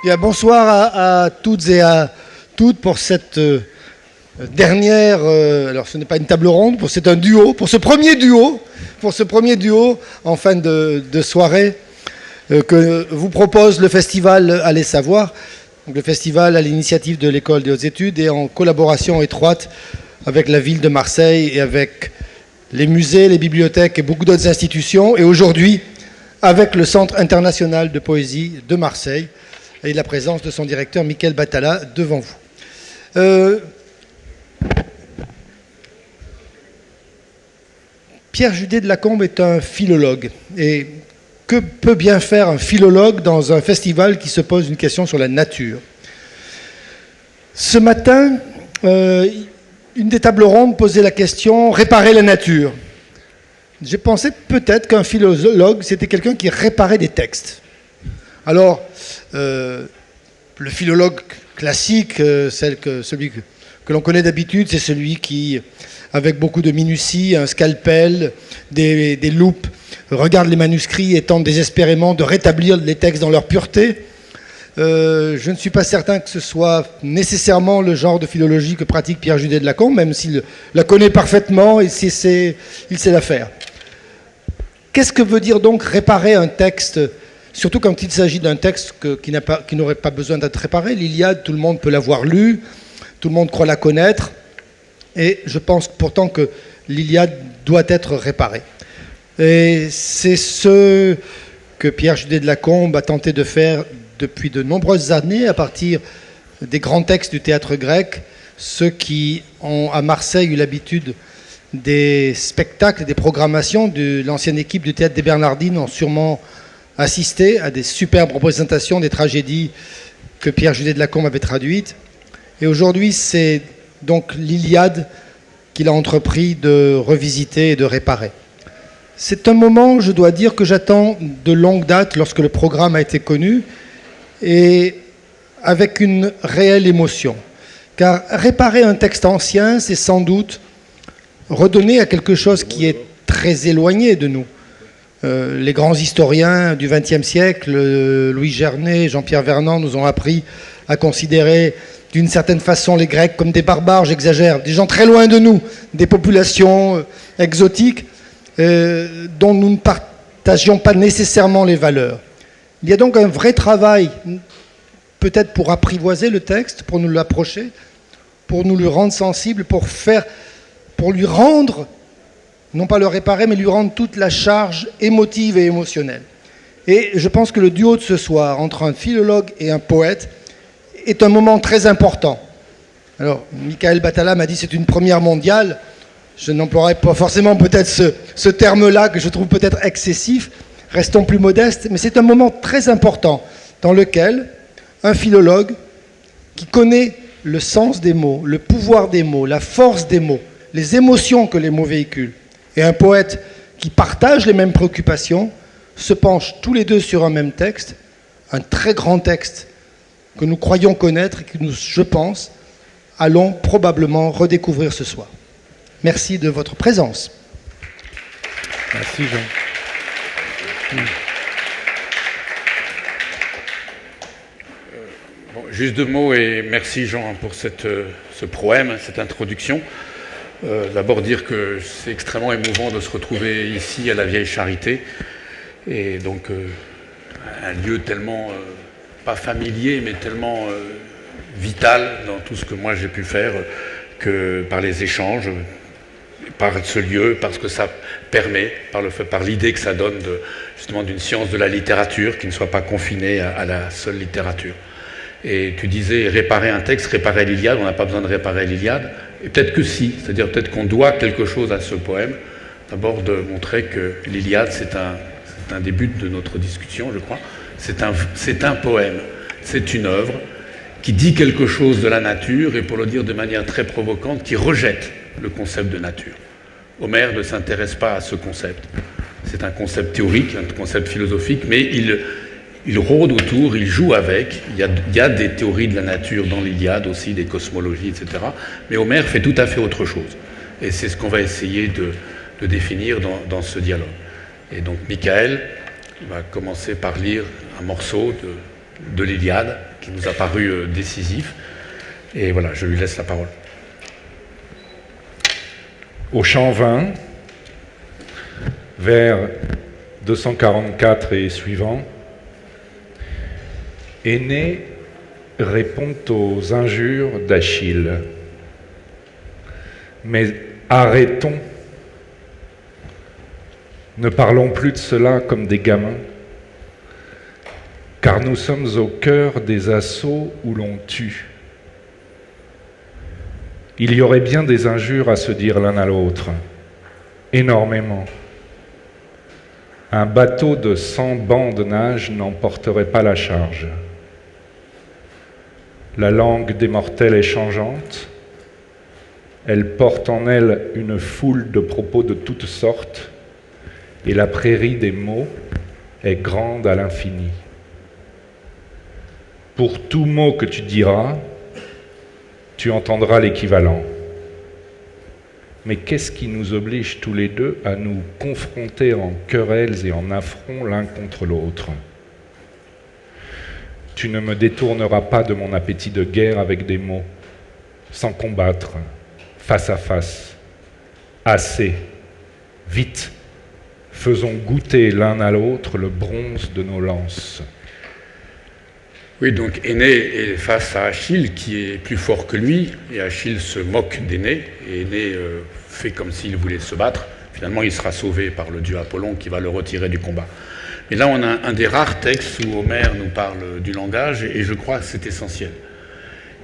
Bien, bonsoir à toutes et à toutes pour cette dernière, alors ce n'est pas une table ronde, c'est un duo, pour ce premier duo en fin de soirée que vous propose le festival Allez Savoir, donc le festival à l'initiative de l'École des Hautes Études et en collaboration étroite avec la ville de Marseille et avec les musées, les bibliothèques et beaucoup d'autres institutions, et aujourd'hui avec le Centre international de poésie de Marseille, et la présence de son directeur, Michael Batala, devant vous. Pierre Judet de Lacombe est un philologue. Et que peut bien faire un philologue dans un festival qui se pose une question sur la nature? Ce matin, une des tables rondes posait la question « Réparer la nature ». J'ai pensé peut-être qu'un philologue, c'était quelqu'un qui réparait des textes. Alors, le philologue classique, celui que l'on connaît d'habitude, c'est celui qui, avec beaucoup de minutie, un scalpel, des loupes, regarde les manuscrits et tente désespérément de rétablir les textes dans leur pureté. Je ne suis pas certain que ce soit nécessairement le genre de philologie que pratique Pierre Judet de Lacombe, même s'il la connaît parfaitement et il sait la faire. Qu'est-ce que veut dire donc réparer un texte, surtout quand il s'agit d'un texte qui n'aurait pas besoin d'être réparé? L'Iliade, tout le monde peut l'avoir lu, tout le monde croit la connaître, et je pense pourtant que l'Iliade doit être réparée. Et c'est ce que Pierre Judet de Lacombe a tenté de faire depuis de nombreuses années, à partir des grands textes du théâtre grec, ceux qui ont à Marseille eu l'habitude des spectacles, des programmations de l'ancienne équipe du Théâtre des Bernardines ont sûrement assisté à des superbes représentations des tragédies que Pierre Judet de Lacombe avait traduites. Et aujourd'hui, c'est donc l'Iliade qu'il a entrepris de revisiter et de réparer. C'est un moment, je dois dire, que j'attends de longue date lorsque le programme a été connu, et avec une réelle émotion. Car réparer un texte ancien, c'est sans doute redonner à quelque chose qui est très éloigné de nous. Les grands historiens du XXe siècle, Louis Gernet, Jean-Pierre Vernant, nous ont appris à considérer d'une certaine façon les Grecs comme des barbares, j'exagère, des gens très loin de nous, des populations exotiques dont nous ne partagions pas nécessairement les valeurs. Il y a donc un vrai travail, peut-être pour apprivoiser le texte, pour nous l'approcher, pour nous le rendre sensible, pour lui rendre, non pas le réparer, mais lui rendre toute la charge émotive et émotionnelle. Et je pense que le duo de ce soir, entre un philologue et un poète, est un moment très important. Alors, Michael Batala m'a dit que c'est une première mondiale. Je n'emploierai pas forcément peut-être ce terme-là, que je trouve peut-être excessif. Restons plus modestes, mais c'est un moment très important dans lequel un philologue qui connaît le sens des mots, le pouvoir des mots, la force des mots, les émotions que les mots véhiculent, et un poète qui partage les mêmes préoccupations, se penchent tous les deux sur un même texte, un très grand texte que nous croyons connaître et que nous, je pense, allons probablement redécouvrir ce soir. Merci de votre présence. Merci Jean. Bon, juste deux mots et merci Jean pour ce proème, cette introduction. D'abord dire que c'est extrêmement émouvant de se retrouver ici à la Vieille Charité, et donc un lieu tellement pas familier mais tellement vital dans tout ce que moi j'ai pu faire, que par les échanges, par ce lieu, par ce que ça permet, par l'idée que ça donne justement d'une science de la littérature qui ne soit pas confinée à la seule littérature. Et tu disais réparer un texte, réparer l'Iliade, on n'a pas besoin de réparer l'Iliade, et peut-être que si, c'est-à-dire peut-être qu'on doit quelque chose à ce poème, d'abord de montrer que l'Iliade, c'est un des buts de notre discussion, je crois, c'est un poème, c'est une œuvre qui dit quelque chose de la nature, et pour le dire de manière très provocante, qui rejette le concept de nature. Homère ne s'intéresse pas à ce concept. C'est un concept théorique, un concept philosophique, mais il rôde autour, il joue avec. Il y a des théories de la nature dans l'Iliade aussi, des cosmologies, etc. Mais Homère fait tout à fait autre chose. Et c'est ce qu'on va essayer de définir dans ce dialogue. Et donc Michael va commencer par lire un morceau de l'Iliade, qui nous a paru décisif. Et voilà, je lui laisse la parole. Au champ 20, vers 244 et suivant, Énée répond aux injures d'Achille. Mais arrêtons, ne parlons plus de cela comme des gamins, car nous sommes au cœur des assauts où l'on tue. Il y aurait bien des injures à se dire l'un à l'autre, énormément. Un bateau de 100 bancs de nage n'en porterait pas la charge. La langue des mortels est changeante. Elle porte en elle une foule de propos de toutes sortes, et la prairie des mots est grande à l'infini. Pour tout mot que tu diras, tu entendras l'équivalent. Mais qu'est-ce qui nous oblige tous les deux à nous confronter en querelles et en affronts l'un contre l'autre ? Tu ne me détourneras pas de mon appétit de guerre avec des mots, sans combattre, face à face. Assez, vite, faisons goûter l'un à l'autre le bronze de nos lances. Oui, donc Énée est face à Achille qui est plus fort que lui, et Achille se moque d'Énée, et Énée fait comme s'il voulait se battre. Finalement, il sera sauvé par le dieu Apollon qui va le retirer du combat. Mais là, on a un des rares textes où Homère nous parle du langage, et je crois que c'est essentiel.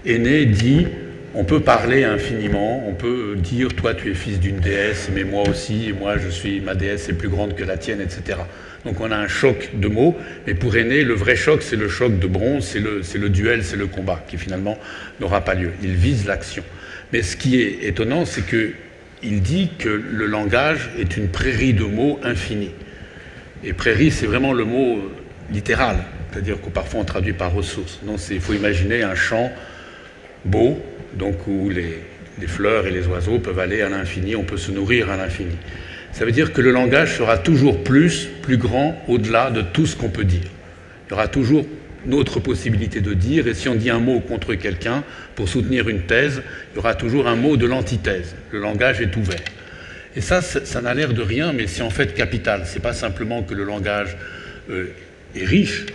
Énée dit, on peut parler infiniment, on peut dire, toi tu es fils d'une déesse, mais moi aussi, et moi ma déesse est plus grande que la tienne, etc. Donc on a un choc de mots, mais pour Énée, le vrai choc, c'est le choc de bronze, c'est le duel, c'est le combat, qui finalement n'aura pas lieu. Il vise l'action. Mais ce qui est étonnant, c'est qu'il dit que le langage est une prairie de mots infinie. Et prairie, c'est vraiment le mot littéral, c'est-à-dire que parfois on traduit par ressources. Non, il faut imaginer un champ beau, donc où les fleurs et les oiseaux peuvent aller à l'infini, on peut se nourrir à l'infini. Ça veut dire que le langage sera toujours plus grand, au-delà de tout ce qu'on peut dire. Il y aura toujours une autre possibilité de dire, et si on dit un mot contre quelqu'un, pour soutenir une thèse, il y aura toujours un mot de l'antithèse. Le langage est ouvert. Et ça n'a l'air de rien, mais c'est en fait capital. C'est pas simplement que le langage est riche,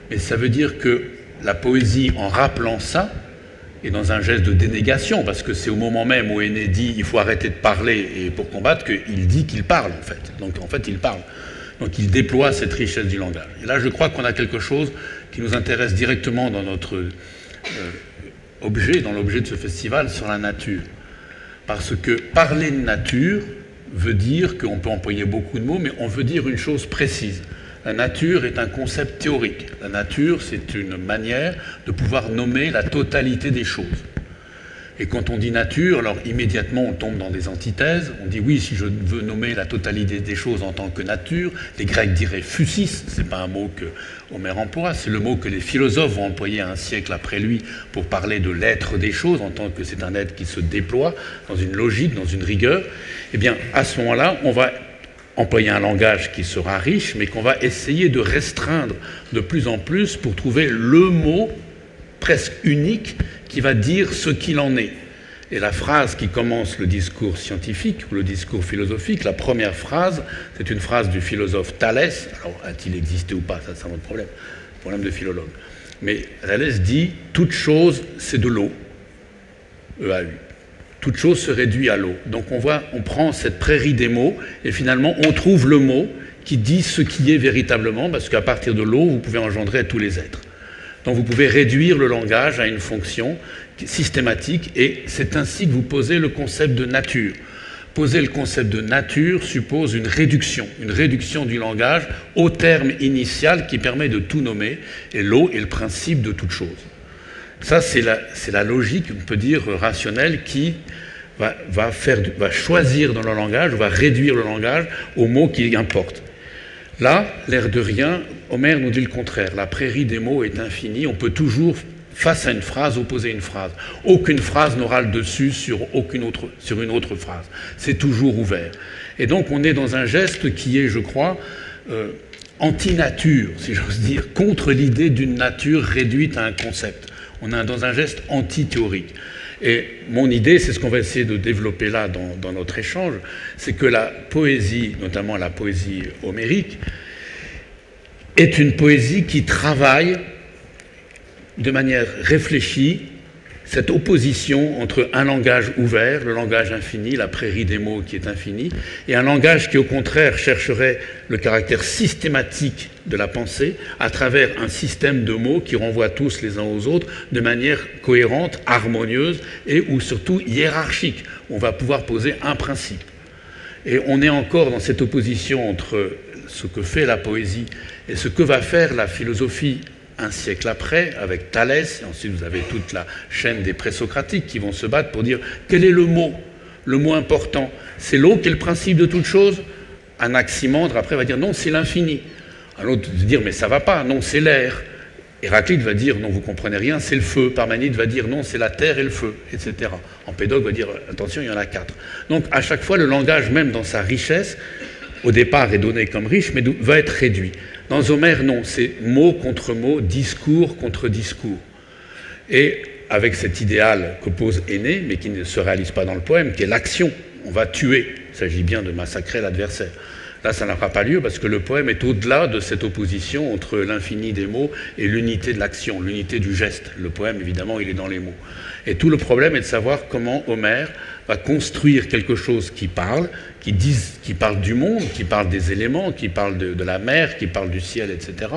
mais ça veut dire que la poésie, en rappelant ça, et dans un geste de dénégation, parce que c'est au moment même où Énée dit il faut arrêter de parler et pour combattre qu'il dit qu'il parle en fait. Donc en fait il parle. Donc il déploie cette richesse du langage. Et là je crois qu'on a quelque chose qui nous intéresse directement dans notre objet, dans l'objet de ce festival, sur la nature. Parce que parler de nature veut dire qu'on peut employer beaucoup de mots, mais on veut dire une chose précise. La nature est un concept théorique. La nature, c'est une manière de pouvoir nommer la totalité des choses. Et quand on dit nature, alors immédiatement on tombe dans des antithèses. On dit oui, si je veux nommer la totalité des choses en tant que nature, les Grecs diraient physis, c'est pas un mot que Homère emploie, c'est le mot que les philosophes vont employer un siècle après lui pour parler de l'être des choses, en tant que c'est un être qui se déploie dans une logique, dans une rigueur. Eh bien, à ce moment-là, on va employer un langage qui sera riche, mais qu'on va essayer de restreindre de plus en plus pour trouver le mot presque unique qui va dire ce qu'il en est. Et la phrase qui commence le discours scientifique ou le discours philosophique, la première phrase, c'est une phrase du philosophe Thalès. Alors, a-t-il existé ou pas, ça c'est un autre problème de philologue. Mais Thalès dit « toute chose, c'est de l'eau », E-A-U. Toute chose se réduit à l'eau. Donc on prend cette prairie des mots et finalement on trouve le mot qui dit ce qui est véritablement, parce qu'à partir de l'eau, vous pouvez engendrer tous les êtres. Donc vous pouvez réduire le langage à une fonction systématique et c'est ainsi que vous posez le concept de nature. Poser le concept de nature suppose une réduction du langage au terme initial qui permet de tout nommer, et l'eau est le principe de toute chose. Ça, c'est la logique, on peut dire, rationnelle qui va choisir dans le langage, va réduire le langage aux mots qui importent. Là, l'air de rien, Homère nous dit le contraire. La prairie des mots est infinie, on peut toujours, face à une phrase, opposer une phrase. Aucune phrase n'aura le dessus sur une autre phrase. C'est toujours ouvert. Et donc, on est dans un geste qui est, je crois, anti-nature, si j'ose dire, contre l'idée d'une nature réduite à un concept. On est dans un geste anti-théorique. Et mon idée, c'est ce qu'on va essayer de développer là dans notre échange, c'est que la poésie, notamment la poésie homérique, est une poésie qui travaille de manière réfléchie cette opposition entre un langage ouvert, le langage infini, la prairie des mots qui est infinie, et un langage qui au contraire chercherait le caractère systématique de la pensée à travers un système de mots qui renvoient tous les uns aux autres de manière cohérente, harmonieuse et ou surtout hiérarchique. On va pouvoir poser un principe. Et on est encore dans cette opposition entre ce que fait la poésie et ce que va faire la philosophie un siècle après, avec Thalès, et ensuite vous avez toute la chaîne des présocratiques qui vont se battre pour dire quel est le mot important. C'est l'eau qui est le principe de toute chose. Anaximandre, après, va dire non, c'est l'infini. Un autre va dire mais ça va pas, non, c'est l'air. Héraclite va dire non, vous comprenez rien, c'est le feu. Parménide va dire non, c'est la terre et le feu, etc. Empédocle va dire attention, il y en a 4. Donc à chaque fois, le langage, même dans sa richesse, au départ est donné comme riche, mais va être réduit. Dans Homère, non, c'est mot contre mot, discours contre discours. Et avec cet idéal que pose Énée, mais qui ne se réalise pas dans le poème, qui est l'action. On va tuer. Il s'agit bien de massacrer l'adversaire. Là, ça n'aura pas lieu parce que le poème est au-delà de cette opposition entre l'infini des mots et l'unité de l'action, l'unité du geste. Le poème, évidemment, il est dans les mots. Et tout le problème est de savoir comment Homère va construire quelque chose qui parle du monde, qui parle des éléments, qui parle de la mer, qui parle du ciel, etc.,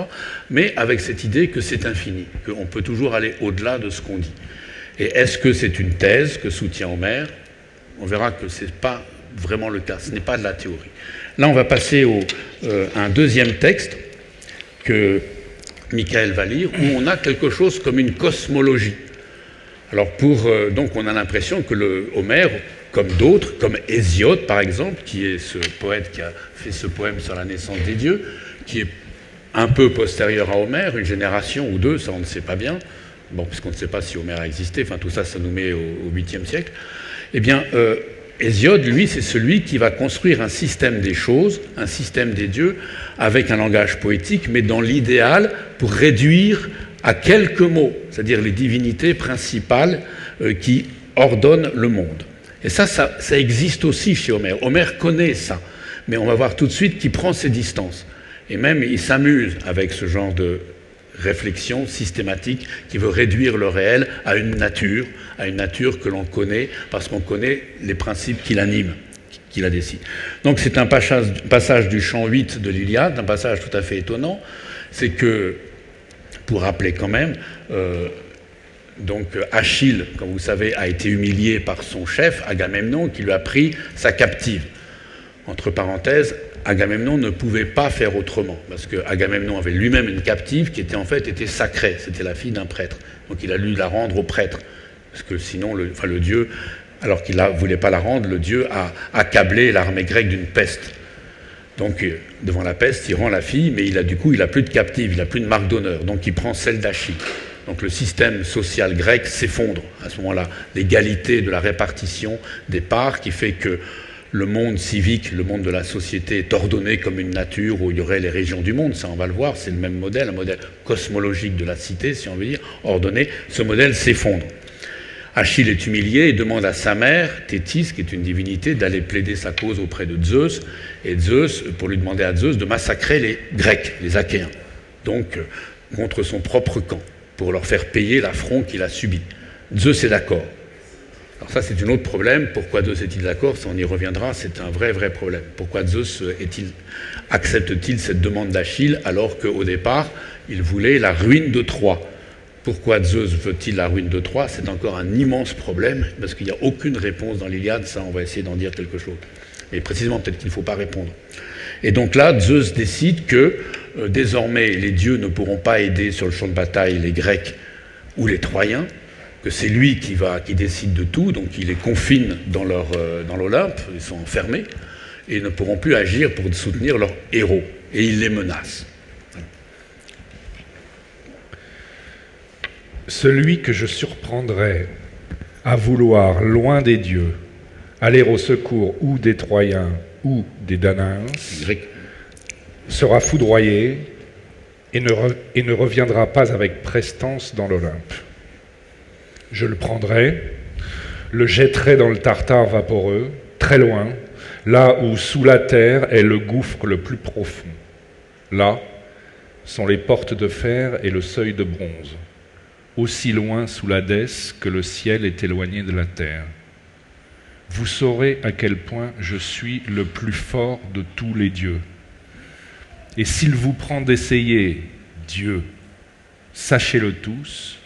mais avec cette idée que c'est infini, qu'on peut toujours aller au-delà de ce qu'on dit. Et est-ce que c'est une thèse que soutient Homère ? On verra que ce n'est pas vraiment le cas, ce n'est pas de la théorie. Là, on va passer à un deuxième texte que Michael va lire, où on a quelque chose comme une cosmologie. Alors donc on a l'impression que Homère, comme d'autres, comme Hésiode par exemple, qui est ce poète qui a fait ce poème sur la naissance des dieux, qui est un peu postérieur à Homère, une génération ou deux, ça on ne sait pas bien, bon, puisqu'on ne sait pas si Homère a existé, enfin tout ça, ça nous met au 8e siècle, eh bien Hésiode, lui, c'est celui qui va construire un système des choses, un système des dieux, avec un langage poétique, mais dans l'idéal pour réduire à quelques mots, c'est-à-dire les divinités principales qui ordonnent le monde. Et ça existe aussi chez Homère. Homère connaît ça, mais on va voir tout de suite qu'il prend ses distances. Et même, il s'amuse avec ce genre de réflexion systématique qui veut réduire le réel à une nature que l'on connaît parce qu'on connaît les principes qui l'animent, qui la décident. Donc c'est un passage du chant 8 de l'Iliade, un passage tout à fait étonnant, c'est que, pour rappeler quand même, donc Achille, comme vous savez, a été humilié par son chef, Agamemnon, qui lui a pris sa captive. Entre parenthèses, Agamemnon ne pouvait pas faire autrement, parce que Agamemnon avait lui-même une captive qui était en fait sacrée, c'était la fille d'un prêtre. Donc il a dû la rendre au prêtre, parce que sinon, le dieu, alors qu'il ne voulait pas la rendre, le dieu a accablé l'armée grecque d'une peste. Donc, devant la peste, il rend la fille, mais il n'a plus de captive, il n'a plus de marque d'honneur. Donc, il prend celle d'Achille. Donc, le système social grec s'effondre à ce moment-là. L'égalité de la répartition des parts qui fait que le monde civique, le monde de la société est ordonné comme une nature où il y aurait les régions du monde. Ça, on va le voir, c'est le même modèle, un modèle cosmologique de la cité, si on veut dire, ordonné. Ce modèle s'effondre. Achille est humilié et demande à sa mère, Thétis, qui est une divinité, d'aller plaider sa cause auprès de Zeus, et Zeus, pour lui demander à Zeus de massacrer les Grecs, les Achéens, donc contre son propre camp, pour leur faire payer l'affront qu'il a subi. Zeus est d'accord. Alors ça, c'est un autre problème. Pourquoi Zeus est-il d'accord ? Ça, on y reviendra, c'est un vrai problème. Pourquoi Zeus accepte-t-il cette demande d'Achille alors qu'au départ, il voulait la ruine de Troie ? Pourquoi Zeus veut-il la ruine de Troie ? C'est encore un immense problème, parce qu'il n'y a aucune réponse dans l'Iliade, ça on va essayer d'en dire quelque chose. Et précisément, peut-être qu'il ne faut pas répondre. Et donc là, Zeus décide que désormais les dieux ne pourront pas aider sur le champ de bataille les Grecs ou les Troyens, que c'est lui qui décide de tout, donc il les confine dans l'Olympe, ils sont enfermés, et ne pourront plus agir pour soutenir leurs héros, et il les menace. Celui que je surprendrai à vouloir, loin des dieux, aller au secours ou des Troyens ou des Danaens, sera foudroyé et ne reviendra pas avec prestance dans l'Olympe. Je le prendrai, le jetterai dans le Tartare vaporeux, très loin, là où sous la terre est le gouffre le plus profond. Là sont les portes de fer et le seuil de bronze, aussi loin sous l'Hadès que le ciel est éloigné de la terre. Vous saurez à quel point je suis le plus fort de tous les dieux. Et s'il vous prend d'essayer Dieu, sachez-le tous,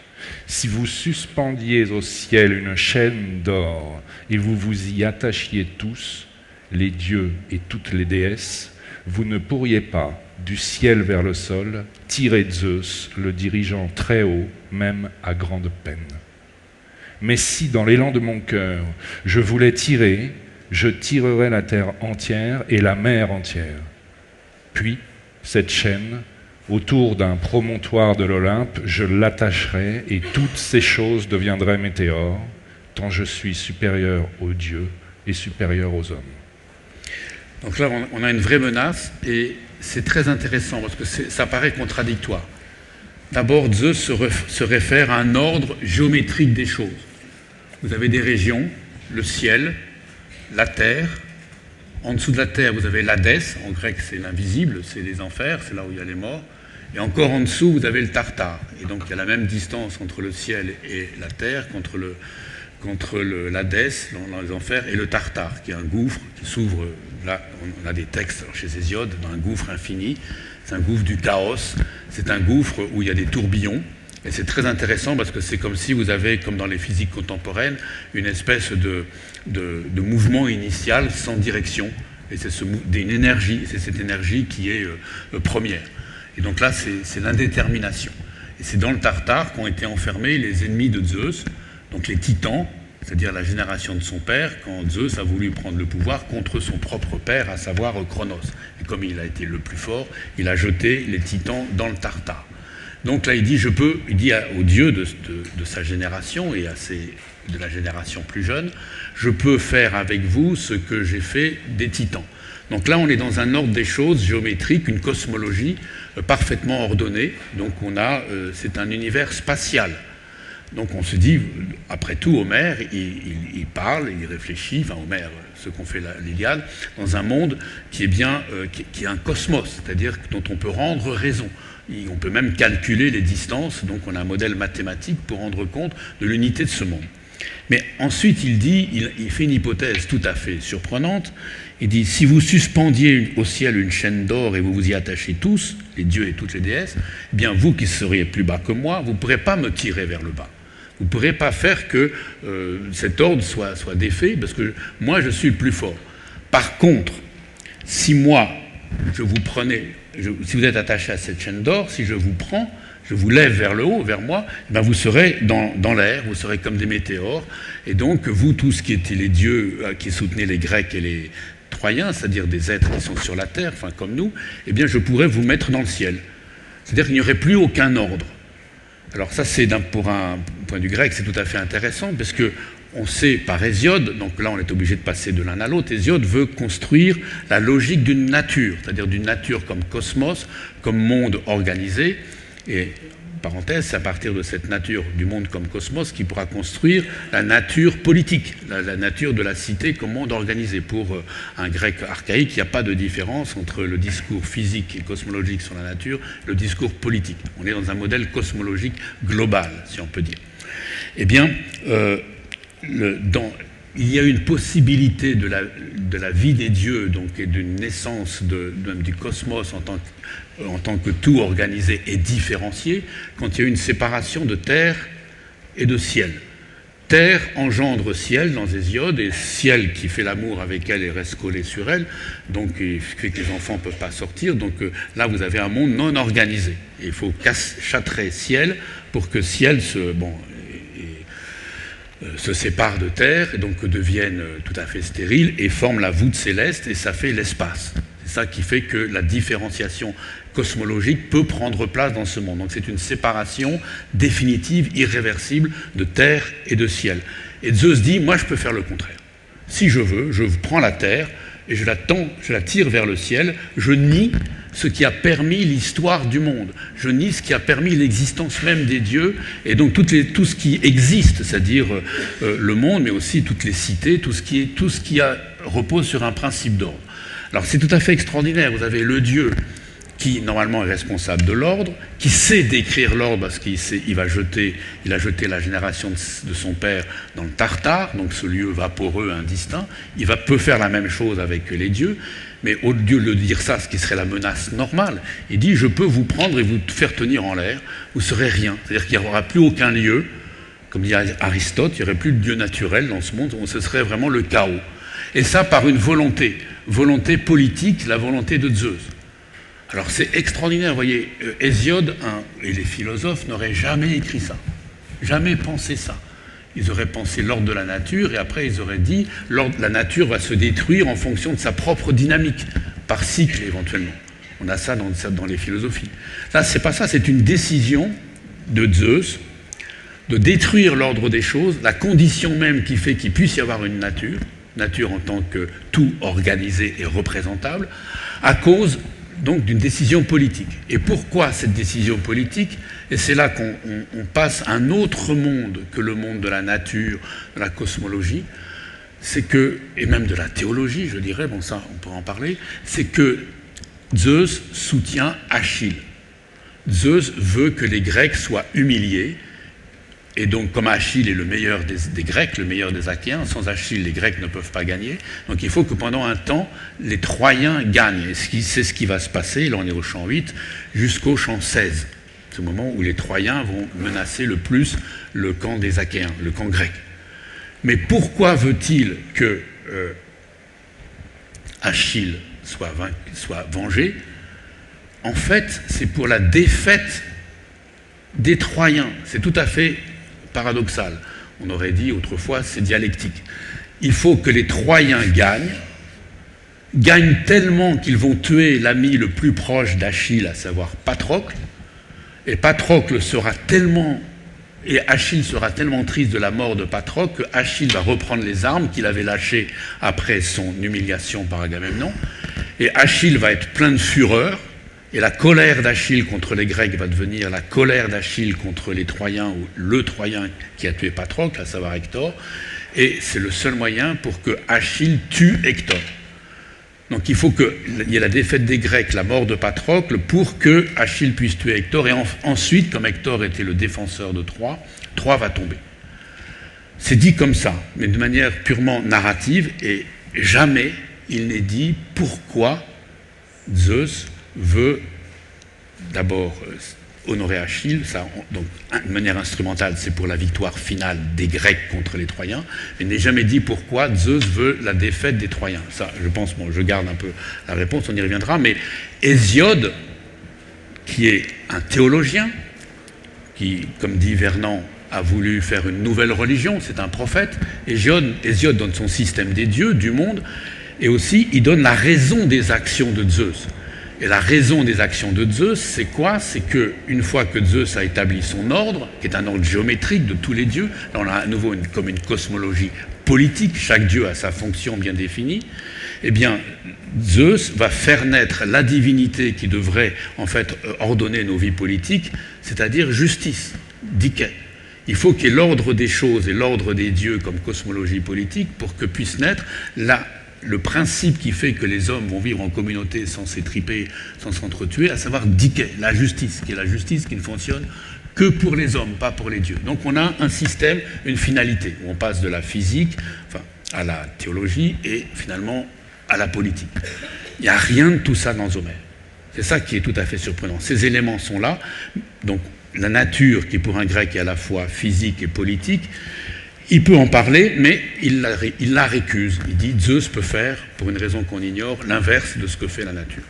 si vous suspendiez au ciel une chaîne d'or et vous vous y attachiez tous, les dieux et toutes les déesses, vous ne pourriez pas, du ciel vers le sol, tirer Zeus, le dirigeant très haut, même à grande peine. Mais si, dans l'élan de mon cœur, je voulais tirer, je tirerais la terre entière et la mer entière. Puis, cette chaîne, autour d'un promontoire de l'Olympe, je l'attacherai et toutes ces choses deviendraient météores, tant je suis supérieur aux dieux et supérieur aux hommes. Donc là, on a une vraie menace et c'est très intéressant parce que ça paraît contradictoire. D'abord, Zeus se réfère à un ordre géométrique des choses. Vous avez des régions, le ciel, la terre. En dessous de la terre, vous avez l'Hadès. En grec, c'est l'invisible, c'est les enfers, c'est là où il y a les morts. Et encore en dessous, vous avez le Tartare. Et donc, il y a la même distance entre le ciel et la terre qu'entre l'Hadès, dans les enfers, et le Tartare, qui est un gouffre qui s'ouvre. Là, on a des textes chez Hésiode, dans un gouffre infini. C'est un gouffre du chaos. C'est un gouffre où il y a des tourbillons. Et c'est très intéressant parce que c'est comme si vous avez, comme dans les physiques contemporaines, une espèce de mouvement initial sans direction. Et c'est une énergie, c'est cette énergie qui est première. Et donc là, c'est l'indétermination. Et c'est dans le Tartare qu'ont été enfermés les ennemis de Zeus, donc les titans, c'est-à-dire la génération de son père, quand Zeus a voulu prendre le pouvoir contre son propre père, à savoir Cronos. Et comme il a été le plus fort, il a jeté les titans dans le Tartare. Donc là, il dit aux dieux de sa génération et de la génération plus jeune, je peux faire avec vous ce que j'ai fait des titans. Donc là, on est dans un ordre des choses géométrique, une cosmologie parfaitement ordonnée. Donc c'est un univers spatial. Donc on se dit, après tout, Homère, il parle, il réfléchit, enfin Homère, ce qu'on fait l'Iliade, dans un monde qui est un cosmos, c'est-à-dire dont on peut rendre raison. On peut même calculer les distances, donc on a un modèle mathématique pour rendre compte de l'unité de ce monde. Mais ensuite, il fait une hypothèse tout à fait surprenante. Il dit, si vous suspendiez au ciel une chaîne d'or et vous vous y attachez tous, les dieux et toutes les déesses, eh bien vous qui seriez plus bas que moi, vous ne pourrez pas me tirer vers le bas. Vous ne pourrez pas faire que cet ordre soit défait, parce que moi, je suis le plus fort. Par contre, si moi, je vous prenais, si vous êtes attaché à cette chaîne d'or, si je vous prends, je vous lève vers le haut, vers moi, ben vous serez dans l'air, vous serez comme des météores. Et donc, vous, tous qui étiez les dieux qui soutenaient les Grecs et les Troyens, c'est-à-dire des êtres qui sont sur la terre, enfin comme nous, eh bien, je pourrais vous mettre dans le ciel. C'est-à-dire qu'il n'y aurait plus aucun ordre. Alors ça, pour un point de vue grec, c'est tout à fait intéressant, parce que on sait par Hésiode, donc là on est obligé de passer de l'un à l'autre, Hésiode veut construire la logique d'une nature, c'est-à-dire d'une nature comme cosmos, comme monde organisé, et parenthèse, c'est à partir de cette nature du monde comme cosmos qu'il pourra construire la nature politique, la nature de la cité comme monde organisé. Pour un grec archaïque, il n'y a pas de différence entre le discours physique et cosmologique sur la nature et le discours politique. On est dans un modèle cosmologique global, si on peut dire. Eh bien, il y a une possibilité de la vie des dieux, donc, et d'une naissance même du cosmos en tant que tout organisé et différencié, quand il y a une séparation de terre et de ciel. Terre engendre ciel dans Hésiode, et ciel qui fait l'amour avec elle et reste collé sur elle, donc il fait que les enfants ne peuvent pas sortir. Donc là, vous avez un monde non organisé. Et il faut châtrer ciel pour que ciel se sépare de terre, et donc devienne tout à fait stérile, et forme la voûte céleste, et ça fait l'espace. C'est ça qui fait que la différenciation cosmologique peut prendre place dans ce monde. Donc c'est une séparation définitive, irréversible de terre et de ciel. Et Zeus dit, moi je peux faire le contraire. Si je veux, je prends la terre et je la tire vers le ciel, je nie ce qui a permis l'histoire du monde. Je nie ce qui a permis l'existence même des dieux, et donc tout ce qui existe, c'est-à-dire le monde, mais aussi toutes les cités, tout ce qui repose sur un principe d'ordre. Alors c'est tout à fait extraordinaire. Vous avez le Dieu qui normalement est responsable de l'ordre, qui sait décrire l'ordre parce qu'il a jeté la génération de son père dans le Tartare, donc ce lieu vaporeux, indistinct. Peut faire la même chose avec les dieux, mais au lieu de dire ça, ce qui serait la menace normale, il dit « je peux vous prendre et vous faire tenir en l'air, vous serez rien ». C'est-à-dire qu'il n'y aura plus aucun lieu, comme dit Aristote, il n'y aurait plus de lieu naturel dans ce monde, ce serait vraiment le chaos. Et ça par une volonté politique, la volonté de Zeus. Alors c'est extraordinaire, vous voyez, Hésiode et les philosophes n'auraient jamais écrit ça, jamais pensé ça. Ils auraient pensé l'ordre de la nature et après ils auraient dit la nature va se détruire en fonction de sa propre dynamique, par cycle éventuellement. On a ça dans les philosophies. Là, c'est pas ça, c'est une décision de Zeus de détruire l'ordre des choses, la condition même qui fait qu'il puisse y avoir une nature en tant que tout organisé et représentable, à cause donc d'une décision politique. Et pourquoi cette décision politique? Et c'est là qu'on passe à un autre monde que le monde de la nature, de la cosmologie, c'est que, et même de la théologie, je dirais, bon ça on peut en parler, c'est que Zeus soutient Achille. Zeus veut que les Grecs soient humiliés, et donc comme Achille est le meilleur des Grecs, le meilleur des Achéens, sans Achille les Grecs ne peuvent pas gagner, donc il faut que pendant un temps les Troyens gagnent, et c'est ce qui va se passer, là on est au champ 8, jusqu'au champ 16, ce moment où les Troyens vont menacer le plus le camp des Achéens, le camp grec. Mais pourquoi veut-il que Achille soit vengé? En fait, c'est pour la défaite des Troyens. C'est tout à fait paradoxal. On aurait dit autrefois, c'est dialectique. Il faut que les Troyens gagnent tellement qu'ils vont tuer l'ami le plus proche d'Achille, à savoir Patrocle, et Patrocle sera tellement... Et Achille sera tellement triste de la mort de Patrocle qu'Achille va reprendre les armes qu'il avait lâchées après son humiliation par Agamemnon. Et Achille va être plein de fureur. Et la colère d'Achille contre les Grecs va devenir la colère d'Achille contre les Troyens, ou le Troyen qui a tué Patrocle, à savoir Hector. Et c'est le seul moyen pour que Achille tue Hector. Donc il faut qu'il y ait la défaite des Grecs, la mort de Patrocle, pour que Achille puisse tuer Hector. Et ensuite, comme Hector était le défenseur de Troie, Troie va tomber. C'est dit comme ça, mais de manière purement narrative, et jamais il n'est dit pourquoi Zeus veut d'abord honorer Achille, ça, donc de manière instrumentale, c'est pour la victoire finale des Grecs contre les Troyens, mais il n'est jamais dit pourquoi Zeus veut la défaite des Troyens. Ça, je pense, bon, je garde un peu la réponse, on y reviendra, mais Hésiode, qui est un théologien, qui, comme dit Vernon, a voulu faire une nouvelle religion, c'est un prophète, Hésiode donne son système des dieux, du monde, et aussi il donne la raison des actions de Zeus. Et la raison des actions de Zeus, c'est quoi? C'est qu'une fois que Zeus a établi son ordre, qui est un ordre géométrique de tous les dieux, là on a à nouveau comme une cosmologie politique, chaque dieu a sa fonction bien définie, eh bien Zeus va faire naître la divinité qui devrait en fait ordonner nos vies politiques, c'est-à-dire justice, dikè. Il faut qu'il y ait l'ordre des choses et l'ordre des dieux comme cosmologie politique pour que puisse naître le principe qui fait que les hommes vont vivre en communauté sans s'étriper, sans s'entretuer, à savoir dikè, la justice, qui est la justice qui ne fonctionne que pour les hommes, pas pour les dieux. Donc on a un système, une finalité, où on passe de la physique à la théologie et finalement à la politique. Il n'y a rien de tout ça dans Homère. C'est ça qui est tout à fait surprenant. Ces éléments sont là, donc la nature qui pour un grec est à la fois physique et politique, il peut en parler, mais il la récuse. Il dit Zeus peut faire, pour une raison qu'on ignore, l'inverse de ce que fait la nature.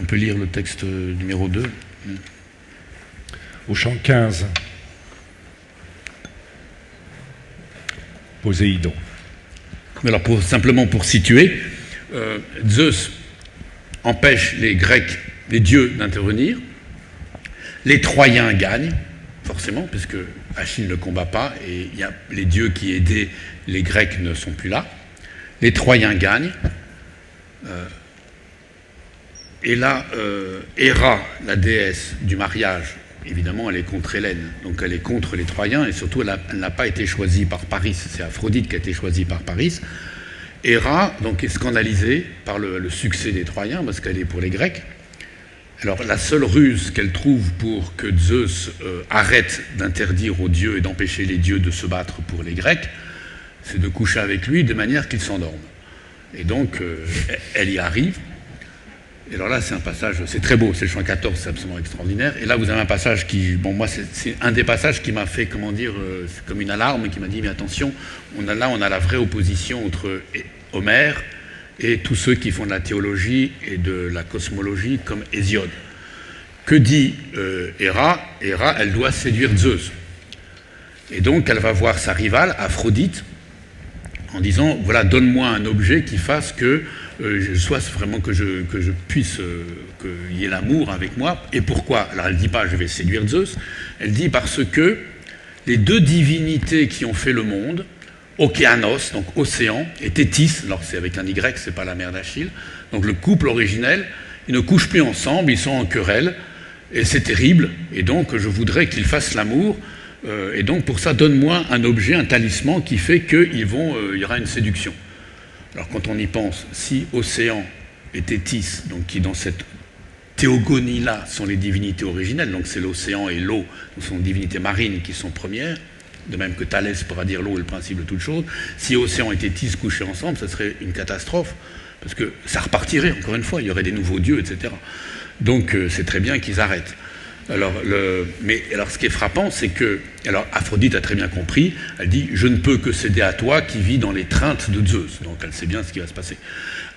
On peut lire le texte numéro 2. Au champ 15, Poséidon. Alors simplement pour situer, Zeus empêche les Grecs, les dieux d'intervenir. Les Troyens gagnent, forcément, puisque Achille ne combat pas, et les dieux qui aidaient les Grecs ne sont plus là. Les Troyens gagnent, Et là, Héra, la déesse du mariage, évidemment, elle est contre Hélène, donc elle est contre les Troyens, et surtout, elle n'a pas été choisie par Paris, c'est Aphrodite qui a été choisie par Paris. Héra, donc, est scandalisée par le succès des Troyens, parce qu'elle est pour les Grecs. Alors, la seule ruse qu'elle trouve pour que Zeus arrête d'interdire aux dieux et d'empêcher les dieux de se battre pour les Grecs, c'est de coucher avec lui de manière qu'il s'endorme. Et donc, elle y arrive. Et alors là, c'est un passage, c'est très beau, c'est le chant 14, c'est absolument extraordinaire. Et là, vous avez un passage qui, bon, moi, c'est un des passages qui m'a fait, comment dire, c'est comme une alarme, qui m'a dit, mais attention, on a la vraie opposition entre Homère et tous ceux qui font de la théologie et de la cosmologie, comme Hésiode. Que dit Héra ? Héra, elle doit séduire Zeus. Et donc, elle va voir sa rivale, Aphrodite, en disant, voilà, donne-moi un objet qui fasse que soit vraiment que je puisse, qu'il y ait l'amour avec moi. Et pourquoi ? Alors elle ne dit pas je vais séduire Zeus, elle dit parce que les deux divinités qui ont fait le monde, Okéanos, donc océan, et Thétis, alors c'est avec un Y, c'est pas la mère d'Achille, donc le couple originel, ils ne couchent plus ensemble, ils sont en querelle, et c'est terrible, et donc je voudrais qu'ils fassent l'amour, et donc pour ça donne-moi un objet, un talisman qui fait qu'il y aura une séduction. Alors quand on y pense, si Océan et Thétis, donc qui dans cette théogonie-là sont les divinités originelles, donc c'est l'océan et l'eau, donc ce sont les divinités marines qui sont premières, de même que Thalès pourra dire l'eau est le principe de toute chose, si Océan et Thétis couchaient ensemble, ça serait une catastrophe, parce que ça repartirait, encore une fois, il y aurait des nouveaux dieux, etc. Donc c'est très bien qu'ils arrêtent. Alors, ce qui est frappant, c'est que, alors Aphrodite a très bien compris, elle dit « je ne peux que céder à toi qui vis dans les treintes de Zeus ». Donc elle sait bien ce qui va se passer.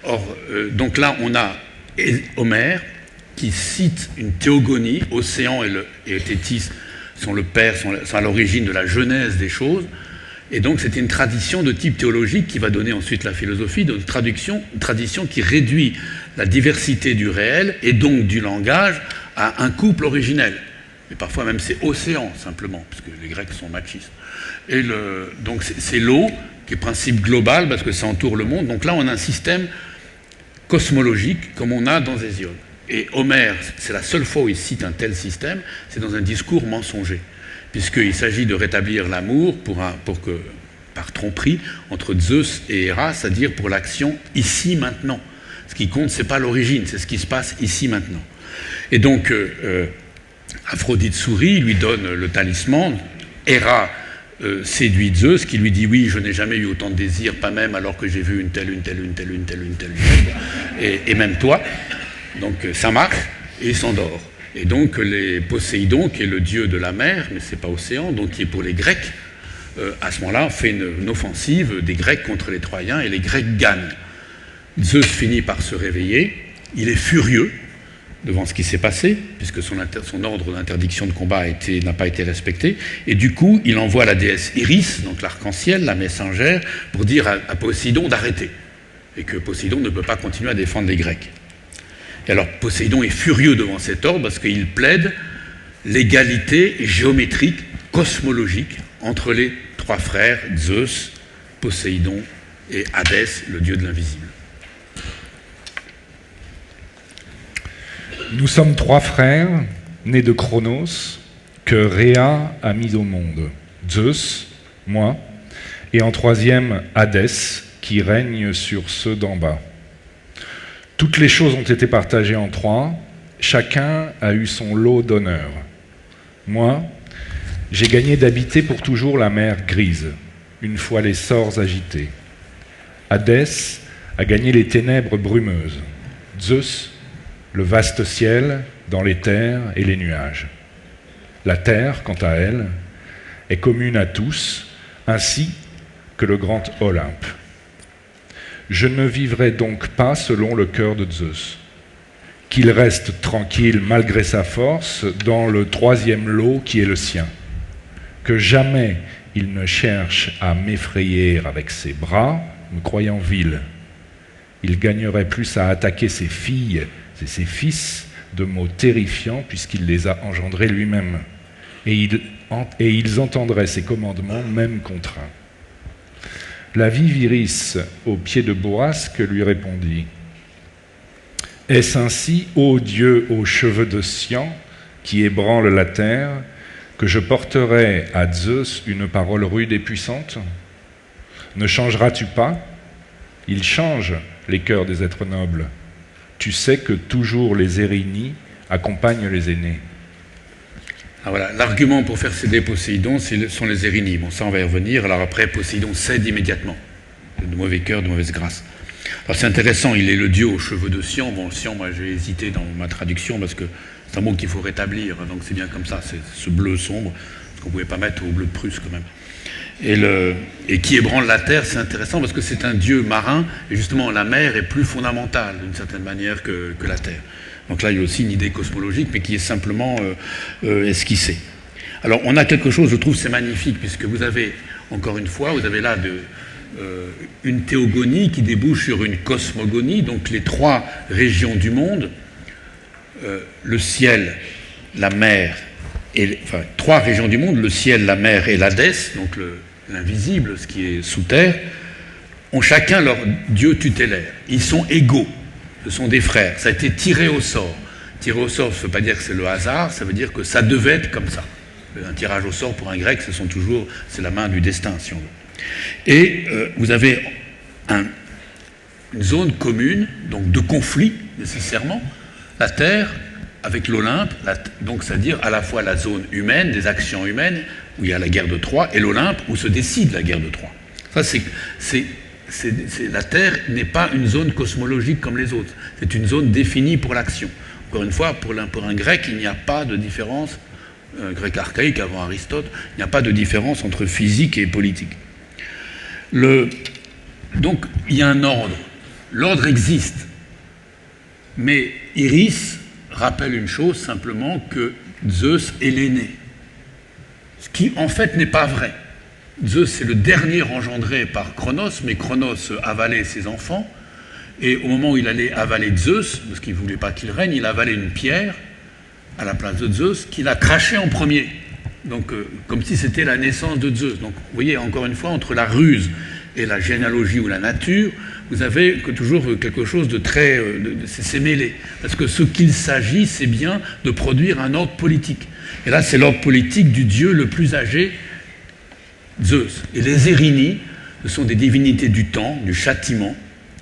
Or, donc là, on a Homère qui cite une théogonie, Océan et Thétis sont le père, sont à l'origine de la genèse des choses, et donc c'était une tradition de type théologique qui va donner ensuite la philosophie, une tradition qui réduit la diversité du réel et donc du langage à un couple originel. Et parfois même c'est océan, simplement, puisque les Grecs sont machistes. Et donc c'est l'eau, qui est principe global, parce que ça entoure le monde. Donc là, on a un système cosmologique, comme on a dans Hésiode. Et Homère, c'est la seule fois où il cite un tel système, c'est dans un discours mensonger, puisqu'il s'agit de rétablir l'amour par tromperie entre Zeus et Héra, c'est-à-dire pour l'action ici, maintenant. Ce qui compte, c'est pas l'origine, c'est ce qui se passe ici, maintenant. Et donc, Aphrodite sourit, lui donne le talisman. Héra séduit Zeus, qui lui dit « Oui, je n'ai jamais eu autant de désir, pas même alors que j'ai vu une telle, et même toi. » Donc ça marche, et il s'endort. Et donc Poséidon, qui est le dieu de la mer, mais c'est pas Océan, donc qui est pour les Grecs, à ce moment-là, fait une offensive des Grecs contre les Troyens, et les Grecs gagnent. Zeus finit par se réveiller, il est furieux devant ce qui s'est passé, puisque son ordre d'interdiction de combat n'a pas été respecté, et du coup, il envoie la déesse Iris, donc l'arc-en-ciel, la messagère, pour dire à Poséidon d'arrêter, et que Poséidon ne peut pas continuer à défendre les Grecs. Et alors, Poséidon est furieux devant cet ordre, parce qu'il plaide l'égalité géométrique, cosmologique, entre les trois frères, Zeus, Poséidon et Hadès, le dieu de l'invisible. Nous sommes trois frères, nés de Chronos, que Rhea a mis au monde. Zeus, moi, et en troisième, Hadès, qui règne sur ceux d'en bas. Toutes les choses ont été partagées en trois, chacun a eu son lot d'honneur. Moi, j'ai gagné d'habiter pour toujours la mer grise, une fois les sorts agités. Hadès a gagné les ténèbres brumeuses. Zeus, le vaste ciel dans les terres et les nuages. La terre, quant à elle, est commune à tous, ainsi que le grand Olympe. Je ne vivrai donc pas selon le cœur de Zeus. Qu'il reste tranquille malgré sa force dans le troisième lot qui est le sien. Que jamais il ne cherche à m'effrayer avec ses bras, me croyant vil. Il gagnerait plus à attaquer ses filles et ses fils de mots terrifiants puisqu'il les a engendrés lui-même. Et ils entendraient ses commandements même contraints. La vie Viris, au pied de Bourrasque, lui répondit « Est-ce ainsi, ô Dieu aux cheveux de cyan, qui ébranle la terre, que je porterai à Zeus une parole rude et puissante? Ne changeras-tu pas? Il change les cœurs des êtres nobles. Tu sais que toujours les Érénies accompagnent les aînés. Ah, voilà. L'argument pour faire céder Poséidon, sont les Érénies. Bon, ça, on va y revenir. Alors après, Poséidon cède immédiatement. De mauvais cœur, de mauvaise grâce. Alors c'est intéressant, il est le dieu aux cheveux de cyan. Bon, cyan, moi j'ai hésité dans ma traduction parce que c'est un mot qu'il faut rétablir, donc c'est bien comme ça, c'est ce bleu sombre, qu'on ne pouvait pas mettre au bleu de Prusse quand même. Et qui ébranle la terre, c'est intéressant parce que c'est un dieu marin, et justement la mer est plus fondamentale d'une certaine manière que la terre. Donc là il y a aussi une idée cosmologique, mais qui est simplement esquissée. Alors on a quelque chose, je trouve c'est magnifique, puisque vous avez, encore une fois, vous avez là une théogonie qui débouche sur une cosmogonie, donc les trois régions du monde, le ciel, la mer, enfin trois régions du monde, le ciel, la mer et l'Hadès, donc l'invisible, ce qui est sous terre, ont chacun leur dieu tutélaire. Ils sont égaux, ce sont des frères, ça a été tiré au sort. Tiré au sort, ça ne veut pas dire que c'est le hasard, ça veut dire que ça devait être comme ça. Un tirage au sort pour un grec, c'est la main du destin, si on veut. Et vous avez une zone commune, donc de conflit nécessairement, la Terre avec l'Olympe, donc c'est-à-dire à la fois la zone humaine, des actions humaines, où il y a la guerre de Troie, et l'Olympe, où se décide la guerre de Troie. Ça, la Terre n'est pas une zone cosmologique comme les autres, c'est une zone définie pour l'action. Encore une fois, pour un grec, il n'y a pas de différence, grec archaïque avant Aristote, il n'y a pas de différence entre physique et politique. Donc, il y a un ordre. L'ordre existe. Mais Iris rappelle une chose, simplement, que Zeus est l'aîné. Ce qui, en fait, n'est pas vrai. Zeus, c'est le dernier engendré par Cronos, mais Cronos avalait ses enfants. Et au moment où il allait avaler Zeus, parce qu'il ne voulait pas qu'il règne, il avalait une pierre à la place de Zeus, qu'il a craché en premier. Donc, comme si c'était la naissance de Zeus. Donc, vous voyez, encore une fois, entre la ruse et la généalogie ou la nature, vous avez toujours quelque chose de très... c'est mêlé. Parce que ce qu'il s'agit, c'est bien de produire un ordre politique. Et là, c'est l'ordre politique du dieu le plus âgé, Zeus. Et les Érénies, ce sont des divinités du temps, du châtiment.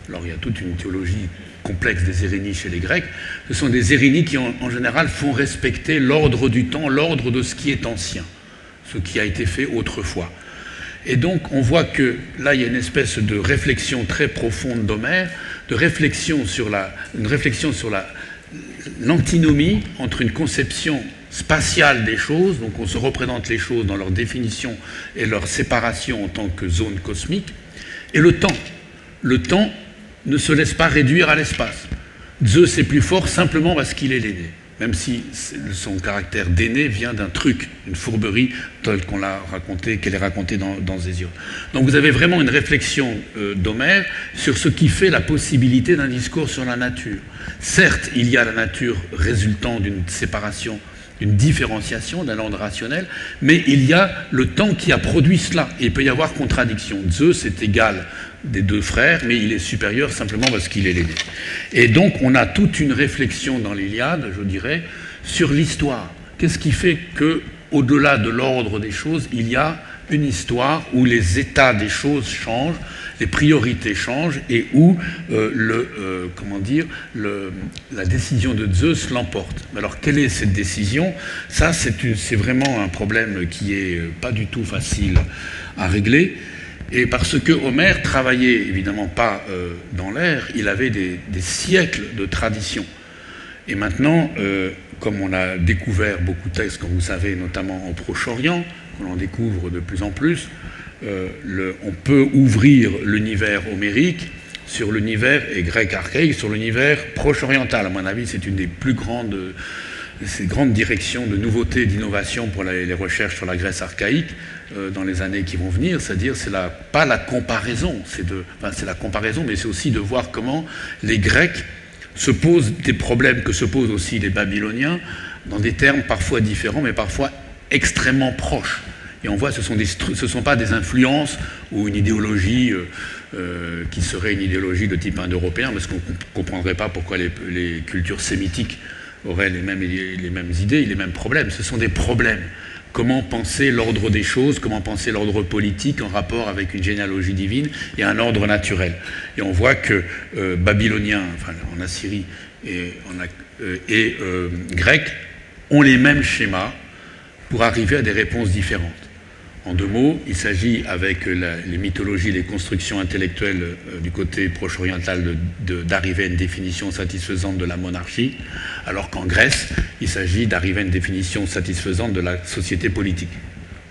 Alors, il y a toute une théologie complexe des Érénies chez les Grecs. Ce sont des Érénies qui, en général, font respecter l'ordre du temps, l'ordre de ce qui est ancien, ce qui a été fait autrefois. Et donc, on voit que là, il y a une espèce de réflexion très profonde d'Homère, une réflexion sur l'antinomie entre une conception spatiale des choses, donc on se représente les choses dans leur définition et leur séparation en tant que zone cosmique, et le temps. Le temps ne se laisse pas réduire à l'espace. Zeus est plus fort simplement parce qu'il est l'aîné, même si son caractère d'aîné vient d'un truc, une fourberie telle qu'on l'a raconté, qu'elle est racontée dans Hésiode. Donc vous avez vraiment une réflexion d'Homère sur ce qui fait la possibilité d'un discours sur la nature. Certes, il y a la nature résultant d'une séparation, d'une différenciation d'un ordre rationnel, mais il y a le temps qui a produit cela. Et il peut y avoir contradiction. Zeus est égal des deux frères, mais il est supérieur simplement parce qu'il est l'aîné. Et donc on a toute une réflexion dans l'Iliade, je dirais, sur l'histoire. Qu'est-ce qui fait que, au-delà de l'ordre des choses, il y a une histoire où les états des choses changent, les priorités changent et où la décision de Zeus l'emporte. Alors quelle est cette décision? Ça, c'est vraiment un problème qui est pas du tout facile à régler. Et parce que Homère travaillait évidemment pas dans l'air, il avait des siècles de tradition. Et maintenant, comme on a découvert beaucoup de textes, comme vous savez, notamment en Proche-Orient, qu'on en découvre de plus en plus, on peut ouvrir l'univers homérique sur l'univers grec archaïque, sur l'univers proche-oriental. À mon avis, c'est une des plus grandes directions de nouveautés, d'innovation pour les recherches sur la Grèce archaïque dans les années qui vont venir. C'est-à-dire, pas la comparaison, c'est la comparaison, mais c'est aussi de voir comment les Grecs se posent des problèmes que se posent aussi les Babyloniens, dans des termes parfois différents, mais parfois extrêmement proches. Et on voit que ce ne sont pas des influences ou une idéologie qui serait une idéologie de type indo-européen, parce qu'on ne comprendrait pas pourquoi les cultures sémitiques auraient les mêmes idées, les mêmes problèmes. Ce sont des problèmes. Comment penser l'ordre des choses, comment penser l'ordre politique en rapport avec une généalogie divine et un ordre naturel. Et on voit que babyloniens, enfin, en Assyrie et grecs ont les mêmes schémas pour arriver à des réponses différentes. En deux mots, il s'agit, avec les mythologies, les constructions intellectuelles du côté proche-oriental, d'arriver à une définition satisfaisante de la monarchie, alors qu'en Grèce, il s'agit d'arriver à une définition satisfaisante de la société politique,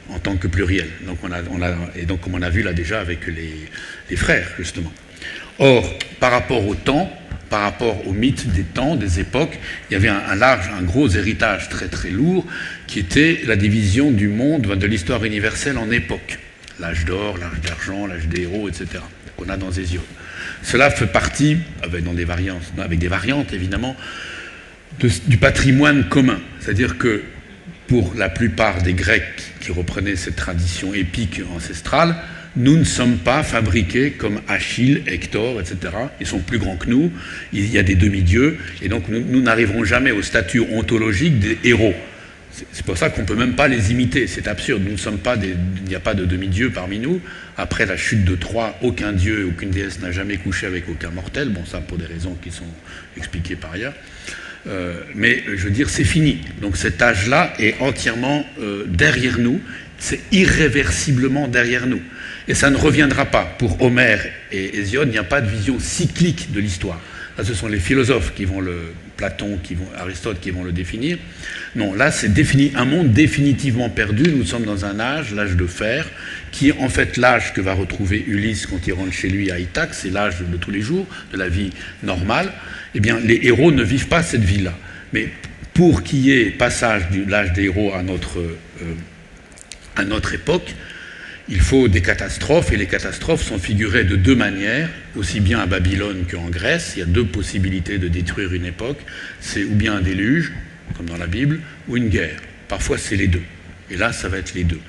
en tant que pluriel. Donc donc comme on a vu là déjà avec les frères, justement. Or, par rapport au temps, par rapport au mythe des temps, des époques, il y avait un gros héritage très très lourd qui était la division du monde, de l'histoire universelle en époques. L'âge d'or, l'âge d'argent, l'âge des héros, etc. qu'on a dans Hésiode. Cela fait partie, avec des variantes évidemment, du patrimoine commun. C'est-à-dire que pour la plupart des Grecs qui reprenaient cette tradition épique ancestrale, nous ne sommes pas fabriqués comme Achille, Hector, etc. Ils sont plus grands que nous, il y a des demi-dieux, et donc nous n'arriverons jamais au statut ontologique des héros. C'est pour ça qu'on ne peut même pas les imiter, c'est absurde. Nous ne sommes pas il n'y a pas de demi-dieu parmi nous. Après la chute de Troie, aucun dieu, aucune déesse n'a jamais couché avec aucun mortel. Bon, ça pour des raisons qui sont expliquées par ailleurs. Mais je veux dire, c'est fini. Donc cet âge-là est entièrement derrière nous. C'est irréversiblement derrière nous. Et ça ne reviendra pas. Pour Homère et Hésiode, il n'y a pas de vision cyclique de l'histoire. Là, ce sont les philosophes Platon, Aristote, qui vont le définir. Non, là, c'est un monde définitivement perdu. Nous sommes dans un âge, l'âge de fer, qui est en fait l'âge que va retrouver Ulysse quand il rentre chez lui à Ithaque. C'est l'âge de tous les jours, de la vie normale. Eh bien, les héros ne vivent pas cette vie-là. Mais pour qu'il y ait passage de l'âge des héros à notre époque, il faut des catastrophes, et les catastrophes sont figurées de deux manières, aussi bien à Babylone qu'en Grèce. Il y a deux possibilités de détruire une époque. C'est ou bien un déluge, comme dans la Bible, ou une guerre. Parfois, c'est les deux. Et là, ça va être les deux.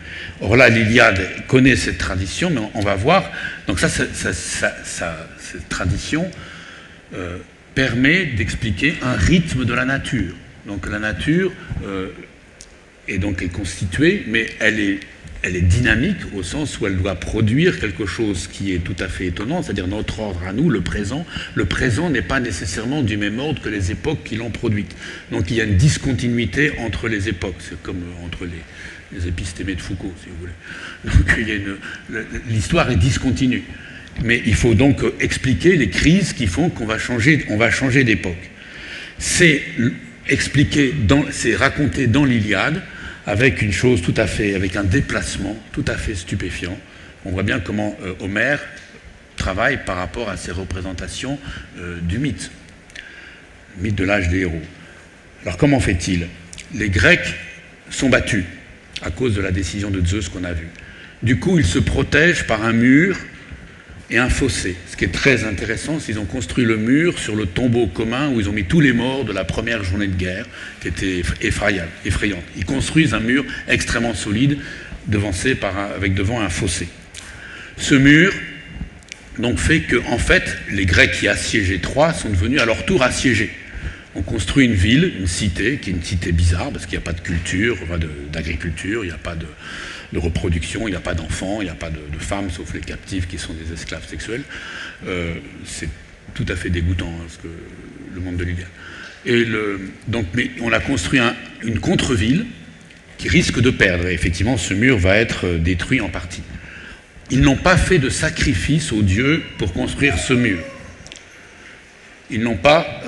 Or là, l'Iliade connaît cette tradition, mais on va voir. Donc cette tradition permet d'expliquer un rythme de la nature. Donc la nature est constituée, mais elle est dynamique au sens où elle doit produire quelque chose qui est tout à fait étonnant, c'est-à-dire notre ordre à nous, le présent. Le présent n'est pas nécessairement du même ordre que les époques qui l'ont produite. Donc il y a une discontinuité entre les époques. C'est comme entre les épistémés de Foucault, si vous voulez. Donc l'histoire est discontinue. Mais il faut donc expliquer les crises qui font qu'on va changer d'époque. C'est raconté dans l'Iliade, avec une chose avec un déplacement tout à fait stupéfiant. On voit bien comment Homère travaille par rapport à ces représentations du mythe de l'âge des héros. Alors comment fait-il? Les Grecs sont battus à cause de la décision de Zeus qu'on a vue. Du coup, ils se protègent par un mur et un fossé. Ce qui est très intéressant, c'est qu'ils ont construit le mur sur le tombeau commun où ils ont mis tous les morts de la première journée de guerre, qui était effrayante. Ils construisent un mur extrêmement solide, devancé avec devant un fossé. Ce mur donc fait que, en fait, les Grecs qui assiégeaient Troie sont devenus à leur tour assiégés. On construit une ville, une cité, qui est une cité bizarre, parce qu'il n'y a pas de culture, d'agriculture, il n'y a pas de reproduction, il n'y a pas d'enfants, il n'y a pas de femmes, sauf les captifs qui sont des esclaves sexuels. C'est tout à fait dégoûtant, le monde de l'Iliade. Mais on a construit une contre-ville qui risque de perdre. Et effectivement, ce mur va être détruit en partie. Ils n'ont pas fait de sacrifice aux dieux pour construire ce mur. Ils n'ont pas...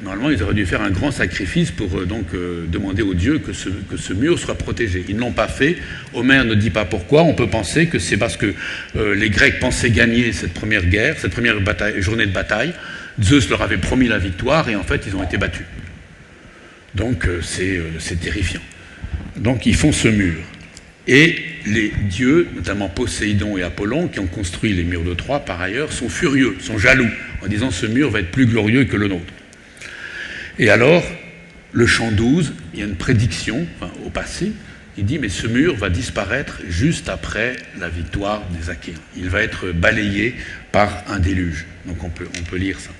Normalement, ils auraient dû faire un grand sacrifice pour demander aux dieux que ce mur soit protégé. Ils ne l'ont pas fait. Homère ne dit pas pourquoi. On peut penser que c'est parce que les Grecs pensaient gagner cette première guerre, cette première journée de bataille. Zeus leur avait promis la victoire et en fait, ils ont été battus. Donc, c'est terrifiant. Donc, ils font ce mur. Et les dieux, notamment Poséidon et Apollon, qui ont construit les murs de Troie, par ailleurs, sont furieux, sont jaloux, en disant ce mur va être plus glorieux que le nôtre. Et alors, le chant 12, il y a une prédiction, au passé, il dit, mais ce mur va disparaître juste après la victoire des Achéens. Il va être balayé par un déluge. Donc on peut lire ça.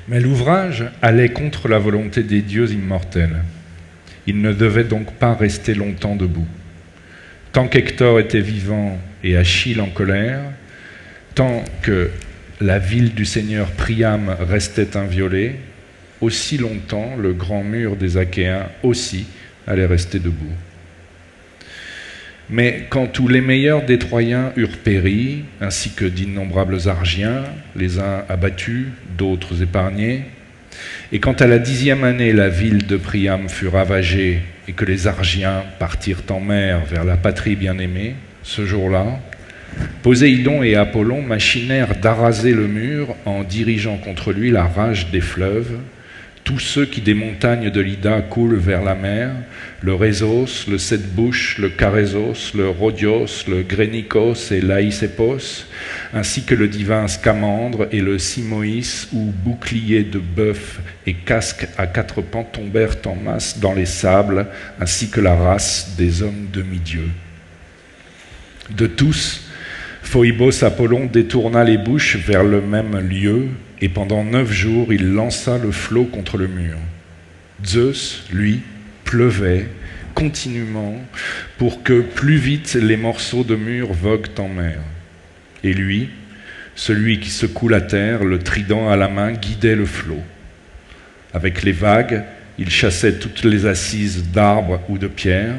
Mais l'ouvrage allait contre la volonté des dieux immortels. Il ne devait donc pas rester longtemps debout. Tant qu'Hector était vivant et Achille en colère, tant que la ville du seigneur Priam restait inviolée, aussi longtemps le grand mur des Achéens aussi allait rester debout. Mais quand tous les meilleurs des Troyens eurent péri, ainsi que d'innombrables Argiens, les uns abattus, d'autres épargnés, et quand à la 10e année la ville de Priam fut ravagée et que les Argiens partirent en mer vers la patrie bien-aimée, ce jour-là, Poséidon et Apollon machinèrent d'araser le mur en dirigeant contre lui la rage des fleuves, tous ceux qui des montagnes de l'Ida coulent vers la mer, le Rhésos, le Sept-Bouches, le Carésos, le Rhodios, le Grénikos et l'Aïsépos, ainsi que le divin Scamandre et le Simoïs, où boucliers de bœuf et casques à 4 pans tombèrent en masse dans les sables, ainsi que la race des hommes demi-dieux. De tous, Phoibos Apollon détourna les bouches vers le même lieu, et pendant 9 jours, il lança le flot contre le mur. Zeus, lui, pleuvait continuellement pour que plus vite les morceaux de mur voguent en mer. Et lui, celui qui secoue la terre, le trident à la main, guidait le flot. Avec les vagues, il chassait toutes les assises d'arbres ou de pierres.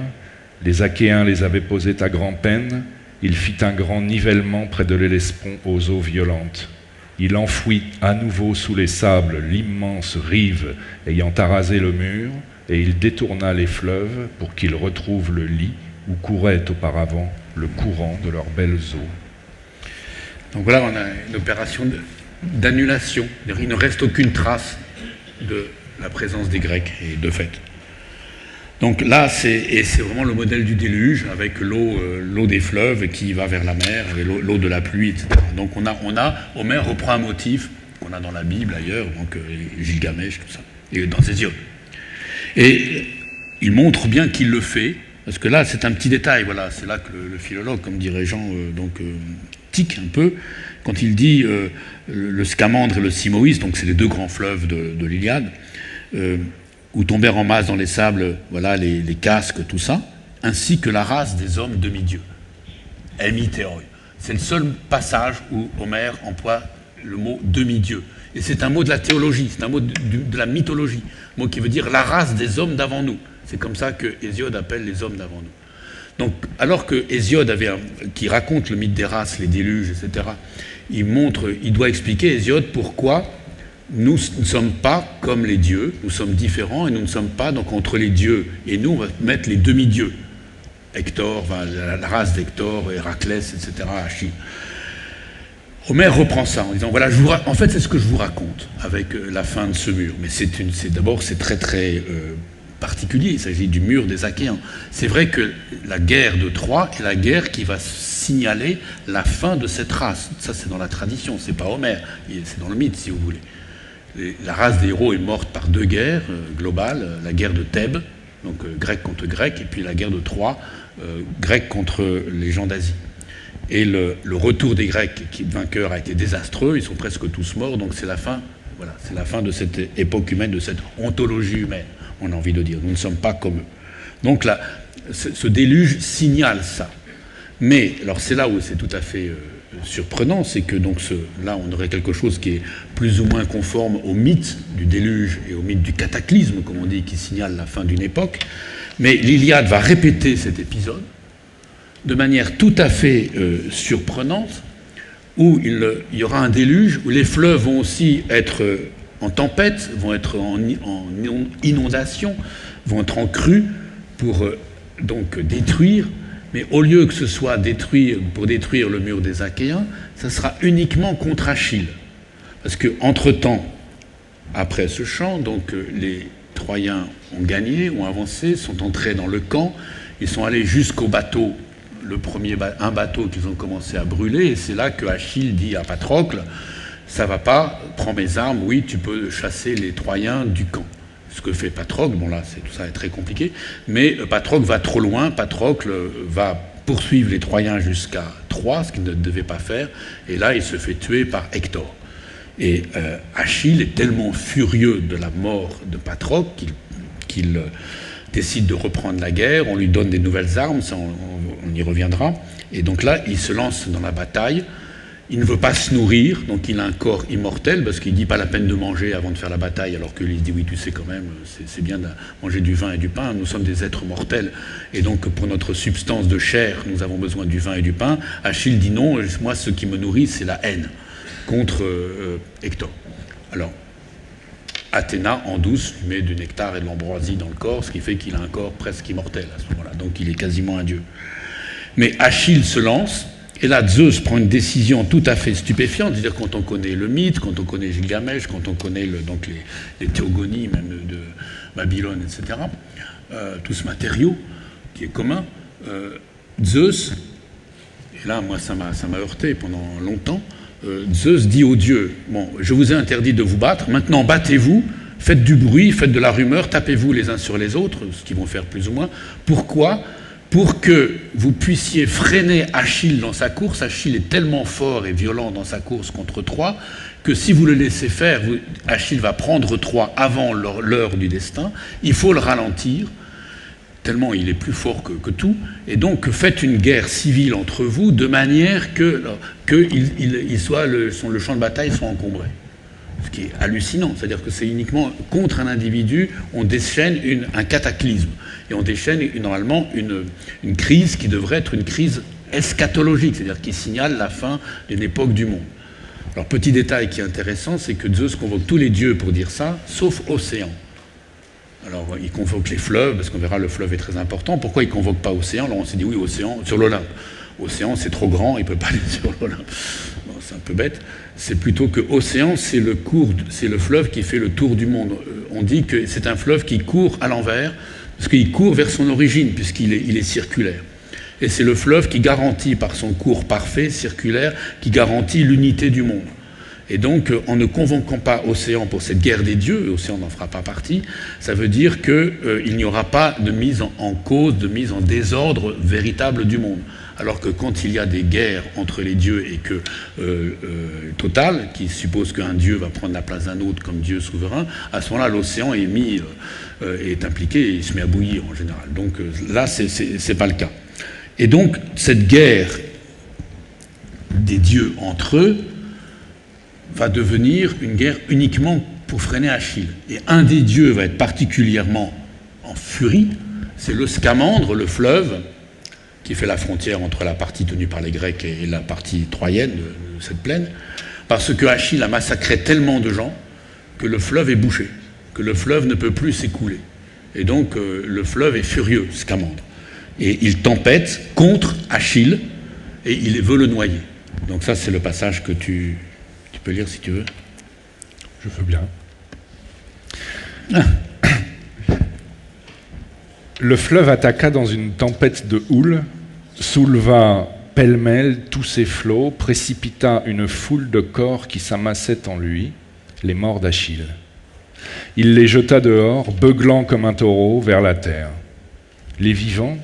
Les Achéens les avaient posées à grand-peine. Il fit un grand nivellement près de l'Hellespont aux eaux violentes. Il enfouit à nouveau sous les sables l'immense rive ayant arasé le mur, et il détourna les fleuves pour qu'ils retrouvent le lit où courait auparavant le courant de leurs belles eaux. Donc voilà, on a une opération d'annulation. Il ne reste aucune trace de la présence des Grecs, et de fait. Donc là, c'est vraiment le modèle du déluge, avec l'eau des fleuves qui va vers la mer, et l'eau de la pluie, etc. Donc Homère reprend un motif qu'on a dans la Bible ailleurs, donc Gilgamesh, tout ça, et dans Hésiode. Et il montre bien qu'il le fait, parce que là, c'est un petit détail, voilà, c'est là que le philologue, comme dirait Jean, tique un peu, quand il dit le Scamandre et le Simoïs, donc c'est les 2 grands fleuves de l'Iliade, où tombèrent en masse dans les sables, voilà, les casques, tout ça, ainsi que la race des hommes demi-dieux. Hémitéroi. C'est le seul passage où Homère emploie le mot demi-dieu. Et c'est un mot de la théologie, c'est un mot de la mythologie, un mot qui veut dire la race des hommes d'avant nous. C'est comme ça que Hésiode appelle les hommes d'avant nous. Donc, alors que Hésiode qui raconte le mythe des races, les déluges, etc., il doit expliquer, Hésiode, pourquoi nous ne sommes pas comme les dieux, nous sommes différents, et nous ne sommes pas, donc entre les dieux et nous, on va mettre les demi-dieux. Hector, la race d'Hector, Héraclès, etc., Achille. Homère reprend ça en disant, voilà, en fait, c'est ce que je vous raconte avec la fin de ce mur. Mais d'abord, c'est très, très particulier. Il s'agit du mur des Achéens. C'est vrai que la guerre de Troie est la guerre qui va signaler la fin de cette race. Ça, c'est dans la tradition, c'est pas Homère, c'est dans le mythe, si vous voulez. La race des héros est morte par 2 guerres globales, la guerre de Thèbes, donc grec contre grec, et puis la guerre de Troie, grec contre les gens d'Asie. Et le retour des Grecs, qui vainqueurs, a été désastreux, ils sont presque tous morts, donc c'est la fin, voilà, c'est la fin de cette époque humaine, de cette ontologie humaine, on a envie de dire. Nous ne sommes pas comme eux. Donc là, ce déluge signale ça. Mais, alors c'est là où c'est tout à fait surprenant, c'est que donc là on aurait quelque chose qui est plus ou moins conforme au mythe du déluge et au mythe du cataclysme, comme on dit, qui signale la fin d'une époque. Mais l'Iliade va répéter cet épisode de manière tout à fait surprenante, où il y aura un déluge, où les fleuves vont aussi être en tempête, vont être en inondation, vont être en crue pour donc détruire. Mais au lieu que ce soit pour détruire le mur des Achéens, ça sera uniquement contre Achille. Parce qu'entre-temps, après ce chant, donc les Troyens ont gagné, ont avancé, sont entrés dans le camp, ils sont allés jusqu'au bateau, un bateau qu'ils ont commencé à brûler, et c'est là que Achille dit à Patrocle, ça va pas, prends mes armes, oui, tu peux chasser les Troyens du camp. ce que fait Patrocle. Bon là, tout ça est très compliqué, mais Patrocle va trop loin. Patrocle va poursuivre les Troyens jusqu'à Troie, ce qu'il ne devait pas faire, et là il se fait tuer par Hector. Et Achille est tellement furieux de la mort de Patrocle qu'il décide de reprendre la guerre, on lui donne des nouvelles armes, ça on y reviendra, et donc là il se lance dans la bataille. Il ne veut pas se nourrir, donc il a un corps immortel, parce qu'il ne dit pas la peine de manger avant de faire la bataille, alors qu'Ulysse dit oui, tu sais quand même, c'est bien de manger du vin et du pain, nous sommes des êtres mortels, et donc pour notre substance de chair, nous avons besoin du vin et du pain. Achille dit non, moi ce qui me nourrit, c'est la haine contre Hector. Alors, Athéna, en douce, lui met du nectar et de l'ambroisie dans le corps, ce qui fait qu'il a un corps presque immortel à ce moment-là, donc il est quasiment un dieu. Mais Achille se lance, et là, Zeus prend une décision tout à fait stupéfiante, c'est-à-dire quand on connaît le mythe, quand on connaît Gilgamesh, quand on connaît donc les théogonies même de Babylone, etc., tout ce matériau qui est commun, Zeus, et là, moi, ça m'a heurté pendant longtemps, Zeus dit aux dieux, bon, je vous ai interdit de vous battre, maintenant battez-vous, faites du bruit, faites de la rumeur, tapez-vous les uns sur les autres, ce qu'ils vont faire plus ou moins. Pourquoi ? Pour que vous puissiez freiner Achille dans sa course. Achille est tellement fort et violent dans sa course contre Troie que si vous le laissez faire, Achille va prendre Troie avant l'heure du destin. Il faut le ralentir, tellement il est plus fort que tout. Et donc faites une guerre civile entre vous de manière que le champ de bataille soit encombré. Ce qui est hallucinant, c'est-à-dire que c'est uniquement contre un individu, on déchaîne un cataclysme. Et on déchaîne normalement une crise qui devrait être une crise eschatologique, c'est-à-dire qui signale la fin d'une époque du monde. Alors, petit détail qui est intéressant, c'est que Zeus convoque tous les dieux pour dire ça, sauf Océan. Alors, il convoque les fleuves, parce qu'on verra, le fleuve est très important. Pourquoi il ne convoque pas Océan? Alors, on s'est dit, oui, Océan, sur l'Olympe. Océan, c'est trop grand, il ne peut pas aller sur l'Olympe. Bon, c'est un peu bête. C'est plutôt que Océan, c'est le fleuve qui fait le tour du monde. On dit que c'est un fleuve qui court à l'envers, parce qu'il court vers son origine, puisqu'il est circulaire. Et c'est le fleuve qui garantit, par son cours parfait, circulaire, qui garantit l'unité du monde. Et donc, en ne convoquant pas Océan pour cette guerre des dieux, et Océan n'en fera pas partie, ça veut dire qu'il n'y aura pas de mise en cause, de mise en désordre véritable du monde. Alors que quand il y a des guerres entre les dieux et que Total, qui suppose qu'un dieu va prendre la place d'un autre comme dieu souverain, à ce moment-là, l'océan est impliqué et il se met à bouillir en général. Donc là, c'est pas le cas. Et donc, cette guerre des dieux entre eux va devenir une guerre uniquement pour freiner Achille. Et un des dieux va être particulièrement en furie, c'est le Scamandre, le fleuve, qui fait la frontière entre la partie tenue par les Grecs et la partie troyenne de cette plaine, parce que Achille a massacré tellement de gens que le fleuve est bouché, que le fleuve ne peut plus s'écouler. Et donc le fleuve est furieux, Scamandre. Et il tempête contre Achille, et il veut le noyer. Donc ça, c'est le passage que tu peux lire si tu veux. Je veux bien. Le fleuve attaqua dans une tempête de houle, souleva pêle-mêle tous ses flots, précipita une foule de corps qui s'amassaient en lui, les morts d'Achille. Il les jeta dehors, beuglant comme un taureau, vers la terre. Les vivants,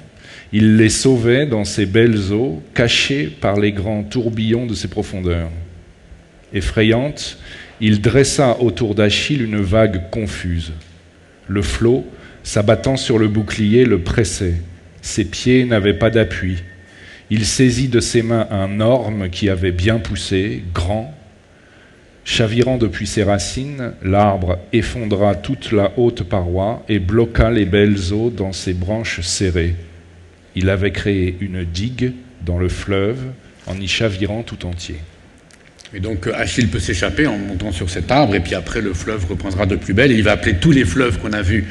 il les sauvait dans ses belles eaux, cachés par les grands tourbillons de ses profondeurs. Effrayante, il dressa autour d'Achille une vague confuse. Le flot, s'abattant sur le bouclier, le pressait. Ses pieds n'avaient pas d'appui. Il saisit de ses mains un orme qui avait bien poussé, grand. Chavirant depuis ses racines, l'arbre effondra toute la haute paroi et bloqua les belles eaux dans ses branches serrées. Il avait créé une digue dans le fleuve en y chavirant tout entier. Et donc Achille peut s'échapper en montant sur cet arbre, et puis après le fleuve reprendra de plus belle, et il va appeler tous les fleuves qu'on a vus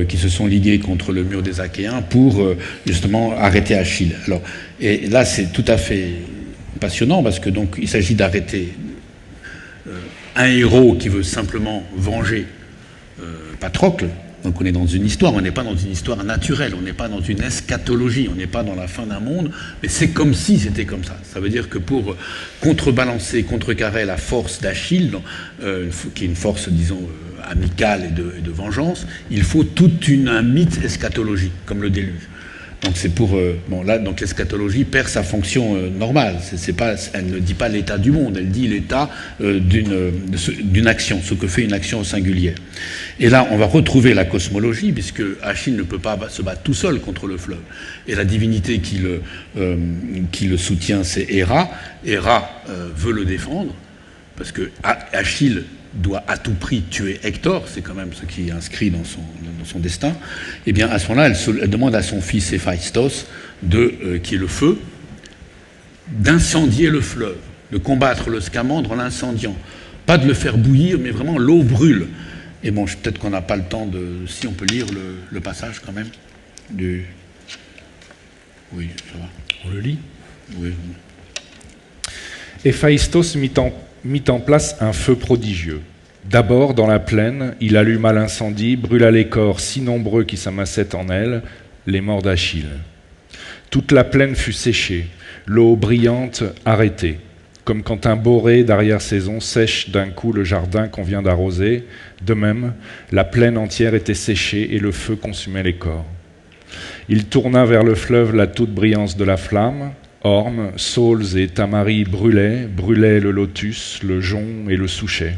qui se sont ligués contre le mur des Achéens pour justement arrêter Achille. Alors, et là c'est tout à fait passionnant, parce que donc il s'agit d'arrêter un héros qui veut simplement venger Patrocle. Donc on est dans une histoire, on n'est pas dans une histoire naturelle, on n'est pas dans une eschatologie, on n'est pas dans la fin d'un monde, mais c'est comme si c'était comme ça. Ça veut dire que pour contrebalancer, contrecarrer la force d'Achille, qui est une force, disons, amical et de vengeance, il faut un mythe eschatologique, comme le déluge. Donc c'est pour là donc l'eschatologie perd sa fonction normale. Elle ne dit pas l'état du monde, elle dit l'état d'une action, ce que fait une action singulière. Et là, on va retrouver la cosmologie, puisque Achille ne peut pas se battre tout seul contre le fleuve. Et la divinité qui le soutient, c'est Héra. Héra veut le défendre, parce que Achille doit à tout prix tuer Hector, c'est quand même ce qui est inscrit dans son destin. Et bien à ce moment-là, elle demande à son fils Héphaïstos, qui est le feu, d'incendier le fleuve, de combattre le Scamandre en l'incendiant. Pas de le faire bouillir, mais vraiment l'eau brûle. Et bon, peut-être qu'on n'a pas le temps si on peut lire le passage quand même. Oui, ça va. On le lit. Oui. Héphaïstos mit en place un feu prodigieux. D'abord, dans la plaine, il alluma l'incendie, brûla les corps si nombreux qui s'amassaient en elle, les morts d'Achille. Toute la plaine fut séchée, l'eau brillante arrêtée, comme quand un boré d'arrière-saison sèche d'un coup le jardin qu'on vient d'arroser. De même, la plaine entière était séchée et le feu consumait les corps. Il tourna vers le fleuve la toute brillance de la flamme. Ormes, saules et tamaris brûlaient le lotus, le jonc et le souchet.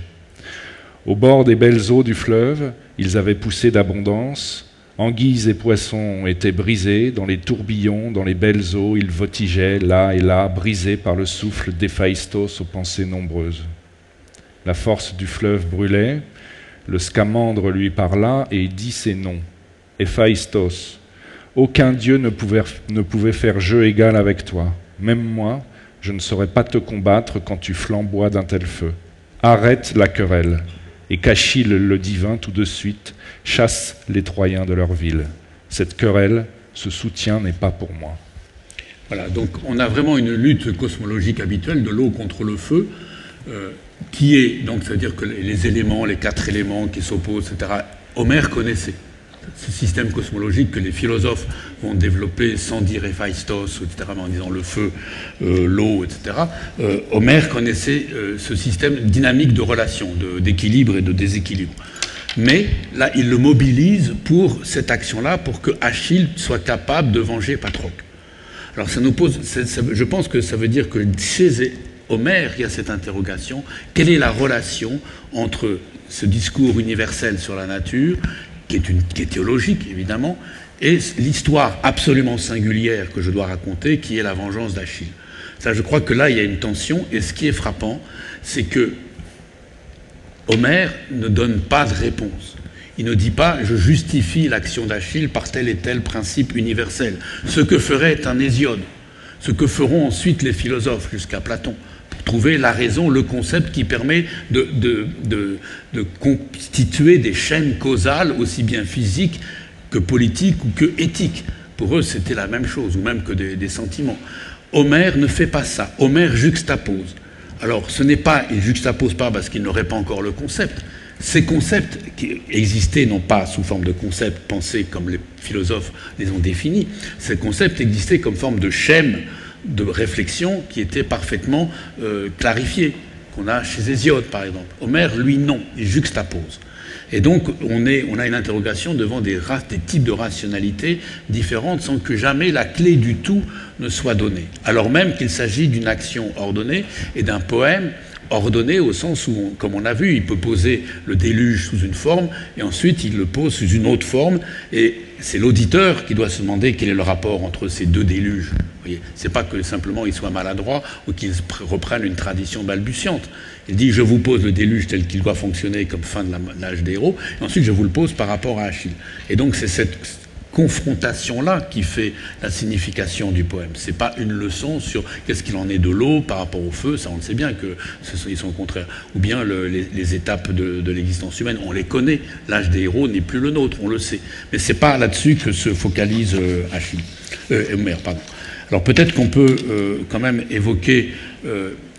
Au bord des belles eaux du fleuve, ils avaient poussé d'abondance. Anguilles et poissons étaient brisés, dans les tourbillons, dans les belles eaux, ils voltigeaient là et là, brisés par le souffle d'Héphaïstos aux pensées nombreuses. La force du fleuve brûlait, le Scamandre lui parla et dit ses noms. Héphaïstos, aucun dieu ne pouvait faire jeu égal avec toi. Même moi, je ne saurais pas te combattre quand tu flamboies d'un tel feu. Arrête la querelle, et qu'Achille le divin tout de suite chasse les Troyens de leur ville. Cette querelle, ce soutien n'est pas pour moi. Voilà, donc on a vraiment une lutte cosmologique habituelle de l'eau contre le feu, qui est, donc ça veut dire que les éléments, les 4 éléments qui s'opposent, etc., Homère connaissait. Ce système cosmologique que les philosophes vont développer sans dire Héphaïstos, etc., mais en disant le feu, l'eau, etc. Homère connaissait ce système dynamique de relations, d'équilibre et de déséquilibre. Mais là, il le mobilise pour cette action-là, pour que Achille soit capable de venger Patrocle. Alors ça nous pose, je pense que ça veut dire que chez Homère, il y a cette interrogation, quelle est la relation entre ce discours universel sur la nature, qui est théologique, évidemment, et l'histoire absolument singulière que je dois raconter, qui est la vengeance d'Achille. Ça, je crois que là, il y a une tension, et ce qui est frappant, c'est que Homère ne donne pas de réponse. Il ne dit pas « je justifie l'action d'Achille par tel et tel principe universel », ce que ferait un Hésiode, ce que feront ensuite les philosophes jusqu'à Platon, pour trouver la raison, le concept qui permet de constituer des chaînes causales aussi bien physiques que politiques ou que éthiques. Pour eux, c'était la même chose, ou même que des sentiments. Homère ne fait pas ça. Homère juxtapose. Alors, il ne juxtapose pas parce qu'il n'aurait pas encore le concept. Ces concepts qui existaient, non pas sous forme de concepts pensés comme les philosophes les ont définis, ces concepts existaient comme forme de schème de réflexion qui était parfaitement clarifié, qu'on a chez Hésiode par exemple. Homère, lui, non, il juxtapose. Et donc, on a une interrogation devant des types de rationalité différentes sans que jamais la clé du tout ne soit donnée. Alors même qu'il s'agit d'une action ordonnée et d'un poème ordonné au sens où, comme on a vu, il peut poser le déluge sous une forme et ensuite il le pose sous une autre forme et c'est l'auditeur qui doit se demander quel est le rapport entre ces deux déluges. C'est pas que simplement il soit maladroit ou qu'il reprenne une tradition balbutiante. Il dit je vous pose le déluge tel qu'il doit fonctionner comme fin de l'âge des héros et ensuite je vous le pose par rapport à Achille. Et donc c'est cette confrontation-là qui fait la signification du poème. C'est pas une leçon sur qu'est-ce qu'il en est de l'eau par rapport au feu, ça on le sait bien qu'ils sont contraires. Ou bien les étapes de l'existence humaine, on les connaît. L'âge des héros n'est plus le nôtre, on le sait. Mais c'est pas là-dessus que se focalise Homère, pardon. Alors peut-être qu'on peut quand même évoquer,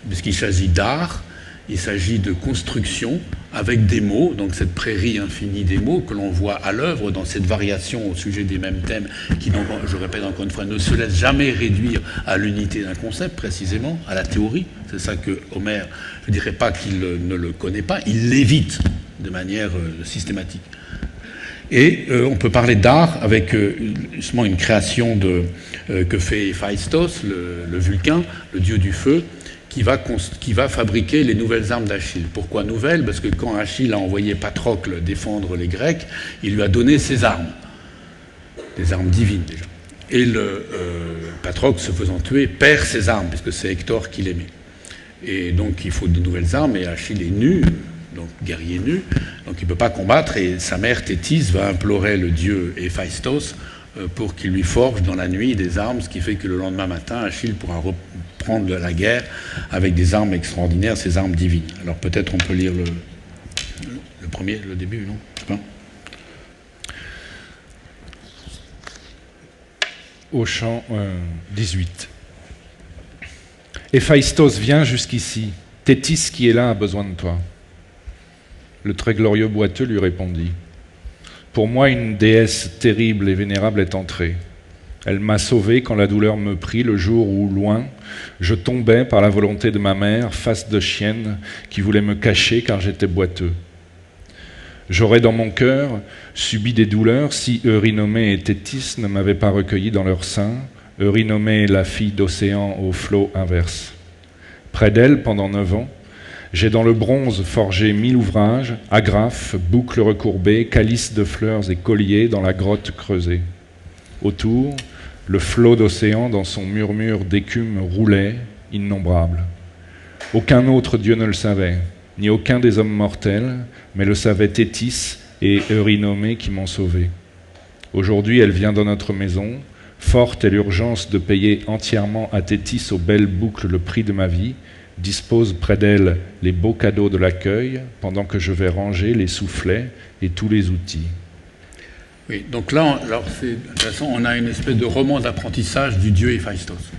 puisqu'il s'agit d'art, il s'agit de construction avec des mots, donc cette prairie infinie des mots que l'on voit à l'œuvre dans cette variation au sujet des mêmes thèmes qui, donc, je répète encore une fois, ne se laisse jamais réduire à l'unité d'un concept, précisément, à la théorie. C'est ça que Homère, je ne dirais pas qu'il ne le connaît pas, il l'évite. de manière systématique. Et on peut parler d'art avec justement une création que fait Héphaïstos, le Vulcain, le dieu du feu, qui va fabriquer les nouvelles armes d'Achille. Pourquoi nouvelles? Parce que quand Achille a envoyé Patrocle défendre les Grecs, il lui a donné ses armes, des armes divines déjà. Et Patrocle, se faisant tuer, perd ses armes, puisque c'est Hector qui l'aimait. Et donc il faut de nouvelles armes, et Achille est nu, donc guerrier nu, donc il ne peut pas combattre, et sa mère Thétis va implorer le dieu Héphaïstos pour qu'il lui forge dans la nuit des armes, ce qui fait que le lendemain matin, Achille pourra reprendre la guerre avec des armes extraordinaires, ces armes divines. Alors peut-être on peut lire le premier, le début, non? Je sais pas. Au chant 18. Héphaïstos, viens jusqu'ici. Thétis qui est là a besoin de toi. Le très glorieux boiteux lui répondit. Pour moi, une déesse terrible et vénérable est entrée. Elle m'a sauvé quand la douleur me prit le jour où, loin, je tombais par la volonté de ma mère, face de chienne, qui voulait me cacher car j'étais boiteux. J'aurais dans mon cœur subi des douleurs si Eurynomée et Thétis ne m'avaient pas recueilli dans leur sein, Eurynomée, la fille d'Océan au flot inverse. Près d'elle, pendant 9 ans, j'ai dans le bronze forgé 1000 ouvrages, agrafes, boucles recourbées, calices de fleurs et colliers dans la grotte creusée. Autour, le flot d'Océan dans son murmure d'écume roulait, innombrable. Aucun autre dieu ne le savait, ni aucun des hommes mortels, mais le savaient Thétis et Eurynomée qui m'ont sauvé. Aujourd'hui, elle vient dans notre maison, forte est l'urgence de payer entièrement à Thétis aux belles boucles le prix de ma vie, dispose près d'elle les beaux cadeaux de l'accueil, pendant que je vais ranger les soufflets et tous les outils. Oui, donc là, alors c'est intéressant, on a une espèce de roman d'apprentissage du dieu Héphaïstos.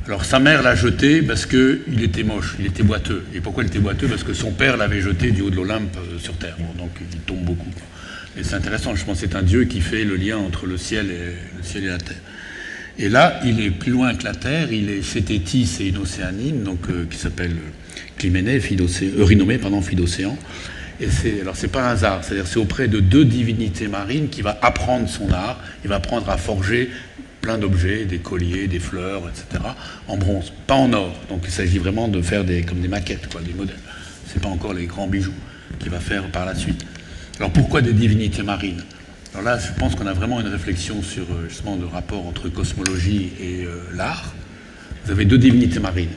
Alors sa mère l'a jeté parce qu'il était moche, il était boiteux. Et pourquoi il était boiteux? Parce que son père l'avait jeté du haut de l'Olympe sur Terre. Bon, donc il tombe beaucoup. Et c'est intéressant, je pense que c'est un dieu qui fait le lien entre le ciel et la terre. Et là, il est plus loin que la terre, il est chez Thétis et une océanine, donc, qui s'appelle Clyménée, Eurynomée, fille d'Océan. Et c'est pas un hasard, c'est-à-dire c'est auprès de 2 divinités marines qu'il va apprendre son art, il va apprendre à forger plein d'objets, des colliers, des fleurs, etc., en bronze, pas en or. Donc il s'agit vraiment de faire comme des maquettes, quoi, des modèles. C'est pas encore les grands bijoux qu'il va faire par la suite. Alors pourquoi des divinités marines? Alors là, je pense qu'on a vraiment une réflexion sur justement le rapport entre cosmologie et l'art. Vous avez 2 divinités marines.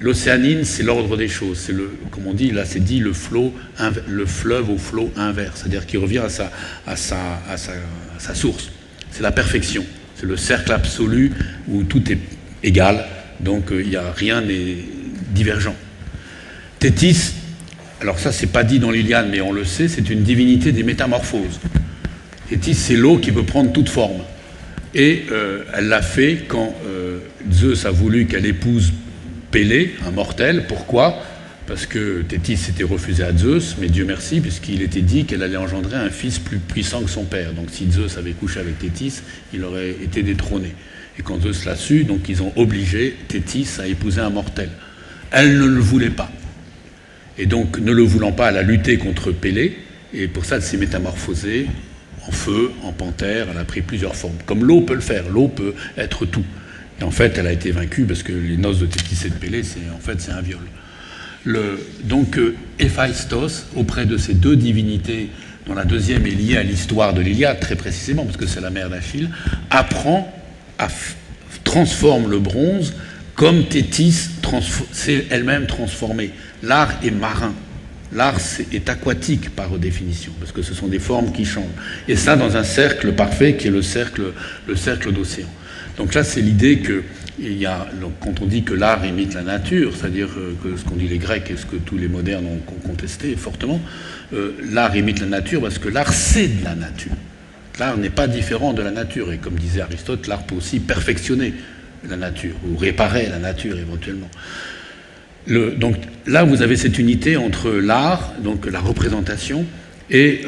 L'océanine, c'est l'ordre des choses. C'est comme on dit, là, c'est dit le fleuve au flot inverse, c'est-à-dire qu'il revient à sa source. C'est la perfection. C'est le cercle absolu où tout est égal, donc il n'y a rien n'est divergent. Thétis, alors ça, c'est pas dit dans l'Iliade, mais on le sait, c'est une divinité des métamorphoses. Thétis, c'est l'eau qui peut prendre toute forme. Et elle l'a fait quand Zeus a voulu qu'elle épouse Pélée, un mortel. Pourquoi? Parce que Thétis s'était refusée à Zeus, mais Dieu merci, puisqu'il était dit qu'elle allait engendrer un fils plus puissant que son père. Donc si Zeus avait couché avec Thétis, il aurait été détrôné. Et quand Zeus l'a su, donc ils ont obligé Thétis à épouser un mortel. Elle ne le voulait pas. Et donc, ne le voulant pas, elle a lutté contre Pélée, et pour ça, elle s'est métamorphosée en feu, en panthère, elle a pris plusieurs formes. Comme l'eau peut le faire, l'eau peut être tout. Et en fait, elle a été vaincue parce que les noces de Thétis et de Pélée, c'est un viol. Donc, Héphaïstos, auprès de ces 2 divinités, dont la deuxième est liée à l'histoire de l'Iliade, très précisément, parce que c'est la mère d'Achille, apprend transforme le bronze comme Thétis s'est elle-même transformée. L'art est marin. L'art est aquatique par définition, parce que ce sont des formes qui changent. Et ça dans un cercle parfait qui est le cercle d'océan. Donc là, c'est l'idée que quand on dit que l'art imite la nature, c'est-à-dire que ce qu'ont dit les Grecs et ce que tous les modernes ont contesté fortement, l'art imite la nature parce que l'art, c'est de la nature. L'art n'est pas différent de la nature. Et comme disait Aristote, l'art peut aussi perfectionner la nature, ou réparer la nature éventuellement. Donc là, vous avez cette unité entre l'art, donc la représentation, et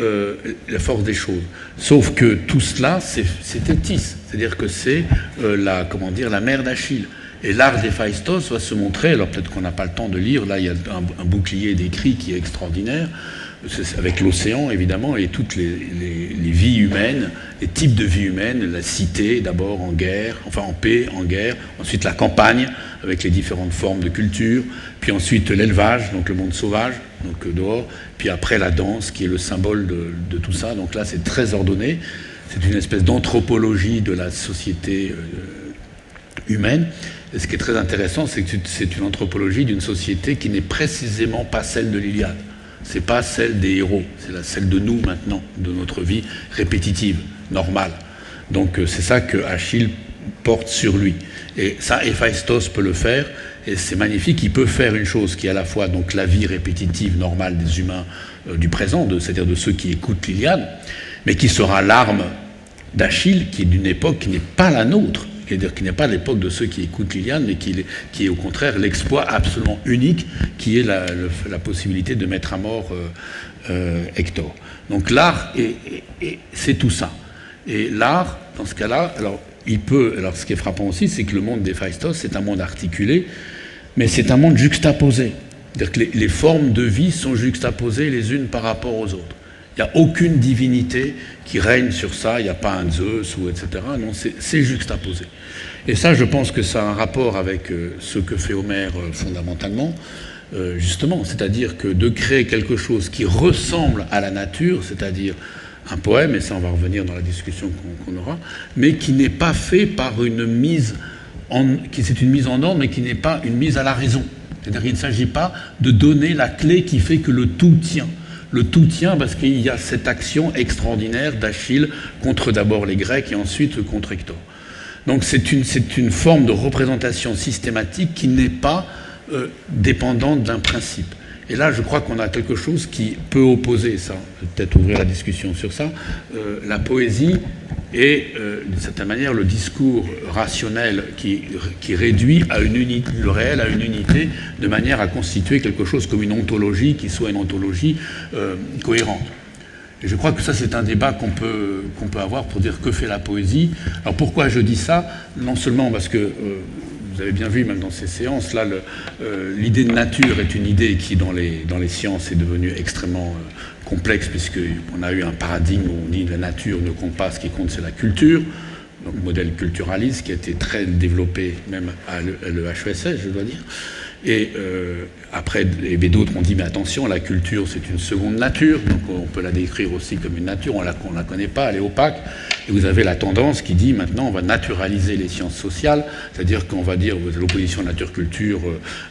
la force des choses. Sauf que tout cela, c'est Thétis, c'est-à-dire que c'est la mère d'Achille. Et l'art d'Héphaïstos va se montrer, alors peut-être qu'on n'a pas le temps de lire, là il y a un bouclier d'écrit qui est extraordinaire, avec l'océan évidemment et toutes les vies humaines, les types de vie humaine, la cité d'abord en guerre, enfin en paix, en guerre, ensuite la campagne avec les différentes formes de culture, puis ensuite l'élevage, donc le monde sauvage, donc dehors, puis après la danse qui est le symbole de tout ça. Donc là c'est très ordonné, c'est une espèce d'anthropologie de la société humaine. Et ce qui est très intéressant, c'est que c'est une anthropologie d'une société qui n'est précisément pas celle de l'Iliade. C'est pas celle des héros, c'est celle de nous maintenant, de notre vie répétitive, normale. Donc c'est ça que Achille porte sur lui. Et ça, Héphaïstos peut le faire, et c'est magnifique. Il peut faire une chose qui est à la fois donc la vie répétitive normale des humains du présent, c'est-à-dire de ceux qui écoutent l'Iliade, mais qui sera l'arme d'Achille, qui est d'une époque qui n'est pas la nôtre. C'est-à-dire qui n'est pas l'époque de ceux qui écoutent l'Iliade, mais qui est au contraire l'exploit absolument unique, qui est la possibilité de mettre à mort Hector. Donc l'art, c'est tout ça. Et l'art, dans ce cas-là, alors ce qui est frappant aussi, c'est que le monde d'Héphaïstos, c'est un monde articulé, mais c'est un monde juxtaposé. C'est-à-dire que les formes de vie sont juxtaposées les unes par rapport aux autres. Il n'y a aucune divinité qui règne sur ça, il n'y a pas un Zeus, etc. Non, c'est juxtaposé. Et ça, je pense que ça a un rapport avec ce que fait Homère fondamentalement, justement, c'est-à-dire que de créer quelque chose qui ressemble à la nature, c'est-à-dire un poème, et ça on va revenir dans la discussion qu'on aura, mais qui n'est pas fait par une mise c'est une mise en ordre, mais qui n'est pas une mise à la raison. C'est-à-dire qu'il ne s'agit pas de donner la clé qui fait que le tout tient. Le tout tient parce qu'il y a cette action extraordinaire d'Achille contre d'abord les Grecs et ensuite contre Hector. Donc c'est une forme de représentation systématique qui n'est pas dépendante d'un principe. Et là, je crois qu'on a quelque chose qui peut opposer ça, peut-être ouvrir la discussion sur ça, la poésie et, d'une certaine manière, le discours rationnel qui réduit le réel à une unité, de manière à constituer quelque chose comme une ontologie qui soit une ontologie cohérente. Et je crois que ça, c'est un débat qu'on peut avoir pour dire que fait la poésie. Alors pourquoi je dis ça? Non seulement parce que... vous avez bien vu, même dans ces séances, là, l'idée de nature est une idée qui, dans les sciences, est devenue extrêmement complexe, puisqu'on a eu un paradigme où on dit que la nature ne compte pas, ce qui compte, c'est la culture. Donc, modèle culturaliste qui a été très développé, même à l'EHESS, je dois dire. Et après, d'autres ont dit, mais attention, la culture, c'est une seconde nature, donc on peut la décrire aussi comme une nature, on la connaît pas, elle est opaque. Et vous avez la tendance qui dit, maintenant, on va naturaliser les sciences sociales, c'est-à-dire qu'on va dire, l'opposition nature-culture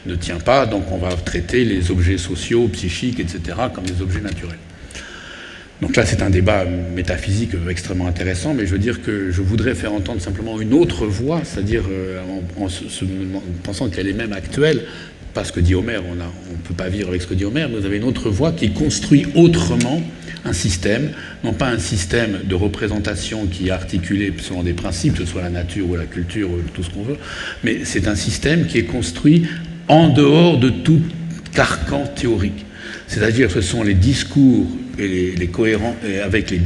ne tient pas, donc on va traiter les objets sociaux, psychiques, etc., comme des objets naturels. Donc là, c'est un débat métaphysique extrêmement intéressant, mais je veux dire que je voudrais faire entendre simplement une autre voix, c'est-à-dire en pensant qu'elle est même actuelle, pas ce que dit Homère, on ne peut pas vivre avec ce que dit Homère, mais vous avez une autre voix qui construit autrement un système, non pas un système de représentation qui est articulé selon des principes, que ce soit la nature ou la culture ou tout ce qu'on veut, mais c'est un système qui est construit en dehors de tout carcan théorique. C'est-à-dire que ce sont les discours et les cohérents, et avec les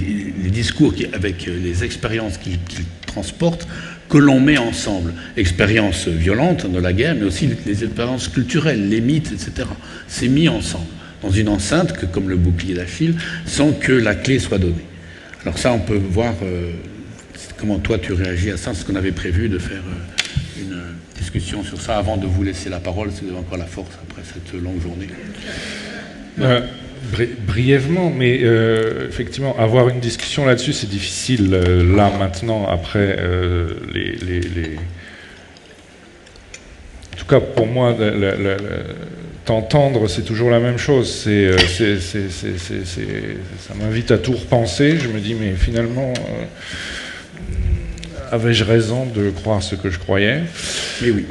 discours, avec les expériences qu'ils transportent, que l'on met ensemble. Expériences violentes de la guerre, mais aussi les expériences culturelles, les mythes, etc. C'est mis ensemble, dans une enceinte, comme le bouclier d'Achille, sans que la clé soit donnée. Alors ça, on peut voir comment toi tu réagis à ça, ce qu'on avait prévu de faire une discussion sur ça avant de vous laisser la parole, si vous avez encore la force après cette longue journée. Brièvement, mais effectivement, avoir une discussion là-dessus, c'est difficile, là, maintenant, après les... En tout cas, pour moi, t'entendre, c'est toujours la même chose. Ça m'invite à tout repenser. Je me dis, mais finalement, avais-je raison de croire ce que je croyais? Mais oui.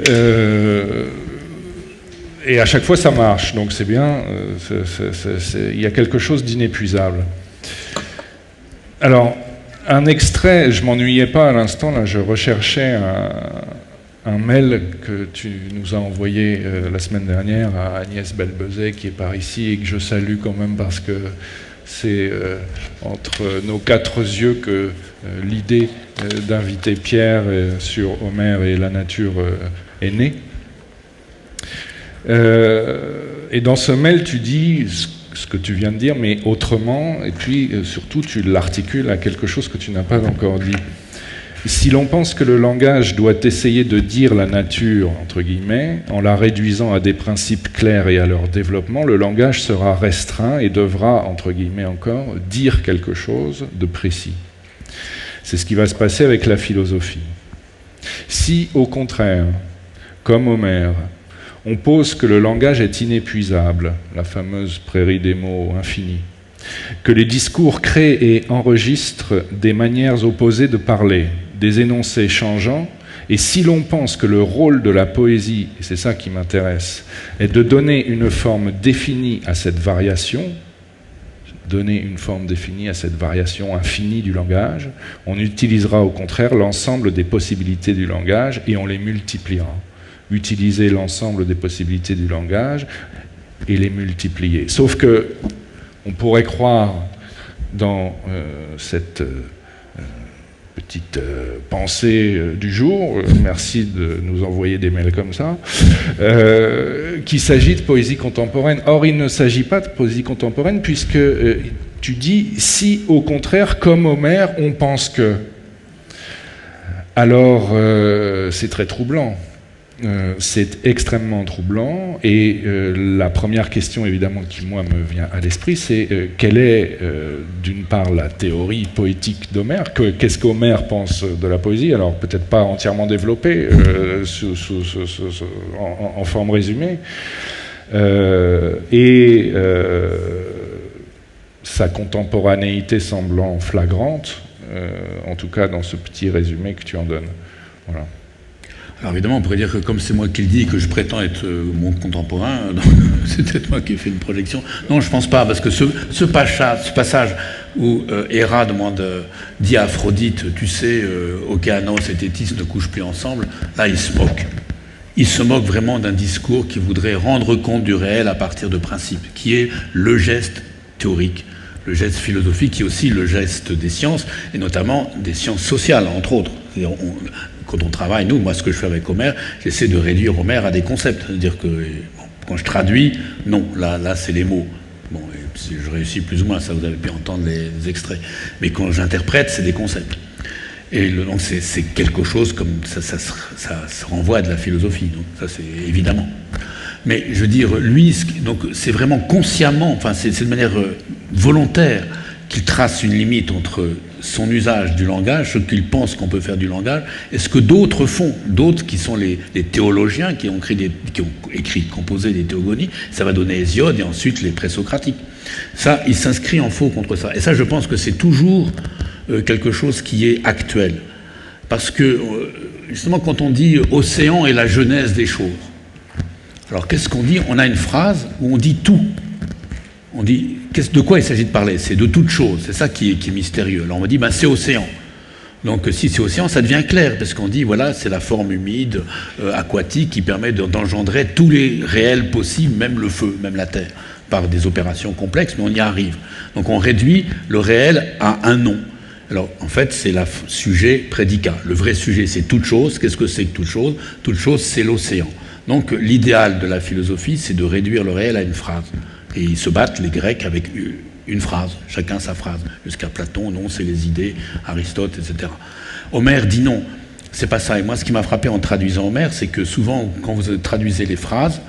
Et à chaque fois, ça marche, donc c'est bien. Il y a quelque chose d'inépuisable. Alors, un extrait, je m'ennuyais pas à l'instant, là, je recherchais un mail que tu nous as envoyé la semaine dernière à Agnès Belbezet, qui est par ici, et que je salue quand même parce que c'est entre nos quatre yeux que l'idée d'inviter Pierre sur Homère et la nature est née. Et dans ce mail, tu dis ce que tu viens de dire, mais autrement, et puis surtout tu l'articules à quelque chose que tu n'as pas encore dit. Si l'on pense que le langage doit essayer de dire la nature, entre guillemets, en la réduisant à des principes clairs et à leur développement, le langage sera restreint et devra, entre guillemets encore, dire quelque chose de précis. C'est ce qui va se passer avec la philosophie. Si, au contraire, comme Homère, on pose que le langage est inépuisable, la fameuse prairie des mots infinie, que les discours créent et enregistrent des manières opposées de parler, des énoncés changeants, et si l'on pense que le rôle de la poésie, et c'est ça qui m'intéresse, est de donner une forme définie à cette variation, infinie du langage, on utilisera au contraire l'ensemble des possibilités du langage et on les multipliera. Utiliser l'ensemble des possibilités du langage et les multiplier. Sauf que on pourrait croire dans cette petite pensée du jour, merci de nous envoyer des mails comme ça, qu'il s'agit de poésie contemporaine. Or, il ne s'agit pas de poésie contemporaine puisque tu dis, si au contraire, comme Homère, on pense que, alors c'est très troublant. C'est extrêmement troublant et la première question évidemment qui moi me vient à l'esprit c'est quelle est d'une part la théorie poétique d'Homère, qu'est-ce qu'Homère pense de la poésie, alors peut-être pas entièrement développée en forme résumée et sa contemporanéité semblant flagrante en tout cas dans ce petit résumé que tu en donnes. Voilà. Alors évidemment, on pourrait dire que comme c'est moi qui le dis et que je prétends être mon contemporain, c'est peut-être moi qui ai fait une projection. Non, je pense pas, parce que ce passage où Héra dit à Aphrodite, tu sais, Océanos et Thétis ne couchent plus ensemble, là il se moque. Il se moque vraiment d'un discours qui voudrait rendre compte du réel à partir de principes, qui est le geste théorique, le geste philosophique, qui est aussi le geste des sciences, et notamment des sciences sociales, entre autres. Quand on travaille, nous, moi ce que je fais avec Homère, j'essaie de réduire Homère à des concepts. C'est-à-dire que quand je traduis, non, là c'est les mots. Bon, je réussis plus ou moins, ça vous avez pu entendre les extraits. Mais quand j'interprète, c'est des concepts. Et donc c'est quelque chose comme ça se renvoie à de la philosophie. Donc ça c'est évidemment. Mais je veux dire, lui, donc c'est vraiment consciemment, enfin c'est de manière volontaire qu'il trace une limite entre son usage du langage, ce qu'il pense qu'on peut faire du langage, et ce que d'autres font, d'autres qui sont les théologiens qui ont composé des théogonies, ça va donner Hésiode et ensuite les présocratiques. Ça, il s'inscrit en faux contre ça. Et ça, je pense que c'est toujours quelque chose qui est actuel. Parce que, justement, quand on dit « océan est la genèse des choses », alors qu'est-ce qu'on dit? On a une phrase où on dit tout. On dit, de quoi il s'agit de parler? C'est de toute chose, c'est ça qui est mystérieux. Alors on me dit, c'est océan. Donc si c'est océan, ça devient clair, parce qu'on dit, voilà, c'est la forme humide, aquatique, qui permet d'engendrer tous les réels possibles, même le feu, même la terre, par des opérations complexes, mais on y arrive. Donc on réduit le réel à un nom. Alors en fait, c'est le sujet prédicat. Le vrai sujet, c'est toute chose. Qu'est-ce que c'est que toute chose? Toute chose, c'est l'océan. Donc l'idéal de la philosophie, c'est de réduire le réel à une phrase. Et ils se battent, les Grecs, avec une phrase, chacun sa phrase. Jusqu'à Platon, non, c'est les idées, Aristote, etc. Homère dit non, c'est pas ça. Et moi, ce qui m'a frappé en traduisant Homère, c'est que souvent, quand vous traduisez les phrases,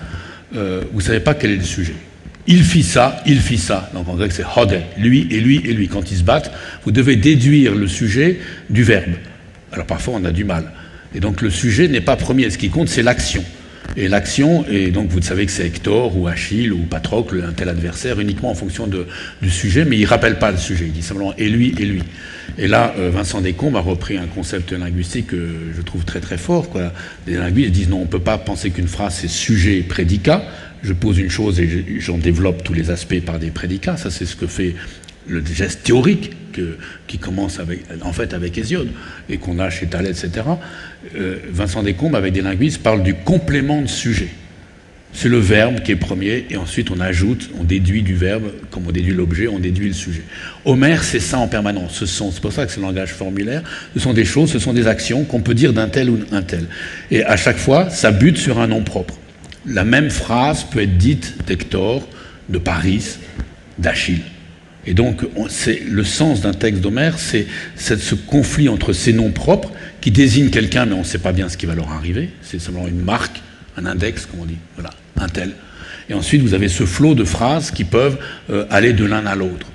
vous ne savez pas quel est le sujet. Il fit ça, il fit ça. Donc en grec, c'est hode, lui et lui et lui. Quand ils se battent, vous devez déduire le sujet du verbe. Alors parfois, on a du mal. Et donc le sujet n'est pas premier. Ce qui compte, c'est l'action. Et l'action, et donc vous savez que c'est Hector ou Achille ou Patrocle, un tel adversaire, uniquement en fonction du sujet, mais il ne rappelle pas le sujet, il dit simplement « et lui ». Et là, Vincent Descombes a repris un concept linguistique que je trouve très très fort. Quoi. Les linguistes disent « non, on ne peut pas penser qu'une phrase c'est sujet et prédicat, je pose une chose et j'en développe tous les aspects par des prédicats ». Ça c'est ce que fait le geste théorique qui commence avec Hésiode et qu'on a chez Thalès, etc. Vincent Descombes, avec des linguistes, parle du complément de sujet. C'est le verbe qui est premier et ensuite on ajoute, on déduit du verbe, comme on déduit l'objet, on déduit le sujet. Homère, c'est ça en permanence. C'est pour ça que c'est le langage formulaire. Ce sont des choses, ce sont des actions qu'on peut dire d'un tel ou d'un tel. Et à chaque fois, ça bute sur un nom propre. La même phrase peut être dite d'Hector, de Paris, d'Achille. Et donc, le sens d'un texte d'Homère, c'est ce conflit entre ces noms propres qui désignent quelqu'un, mais on ne sait pas bien ce qui va leur arriver. C'est simplement une marque, un index, comme on dit. Voilà, un tel. Et ensuite, vous avez ce flot de phrases qui peuvent aller de l'un à l'autre.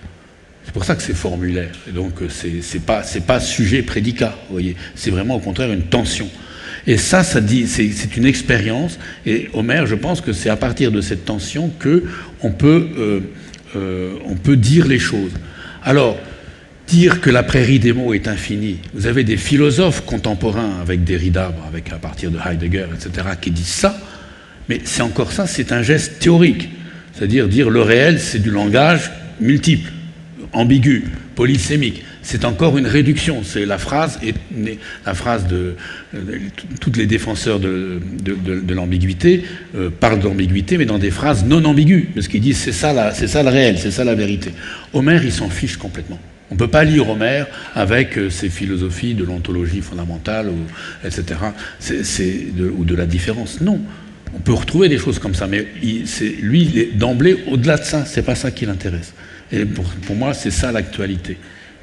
C'est pour ça que c'est formulaire. Et donc, c'est pas sujet-prédicat, vous voyez. C'est vraiment, au contraire, une tension. Et ça dit, c'est une expérience. Et Homère, je pense que c'est à partir de cette tension qu'on peut dire les choses. Alors, dire que la prairie des mots est infinie, vous avez des philosophes contemporains avec Derrida, à partir de Heidegger, etc., qui disent ça, mais c'est encore ça, c'est un geste théorique. C'est-à-dire dire le réel, c'est du langage multiple, ambigu, polysémique. C'est encore une réduction. C'est la phrase de tous les défenseurs de l'ambiguïté parlent d'ambiguïté, mais dans des phrases non ambiguës, parce qu'ils disent c'est ça le réel, c'est ça la vérité. Homère, il s'en fiche complètement. On ne peut pas lire Homère avec ses philosophies de l'ontologie fondamentale, etc., ou de la différence. Non. On peut retrouver des choses comme ça, mais lui, il est d'emblée au-delà de ça. C'est pas ça qui l'intéresse. Et pour moi, c'est ça l'actualité.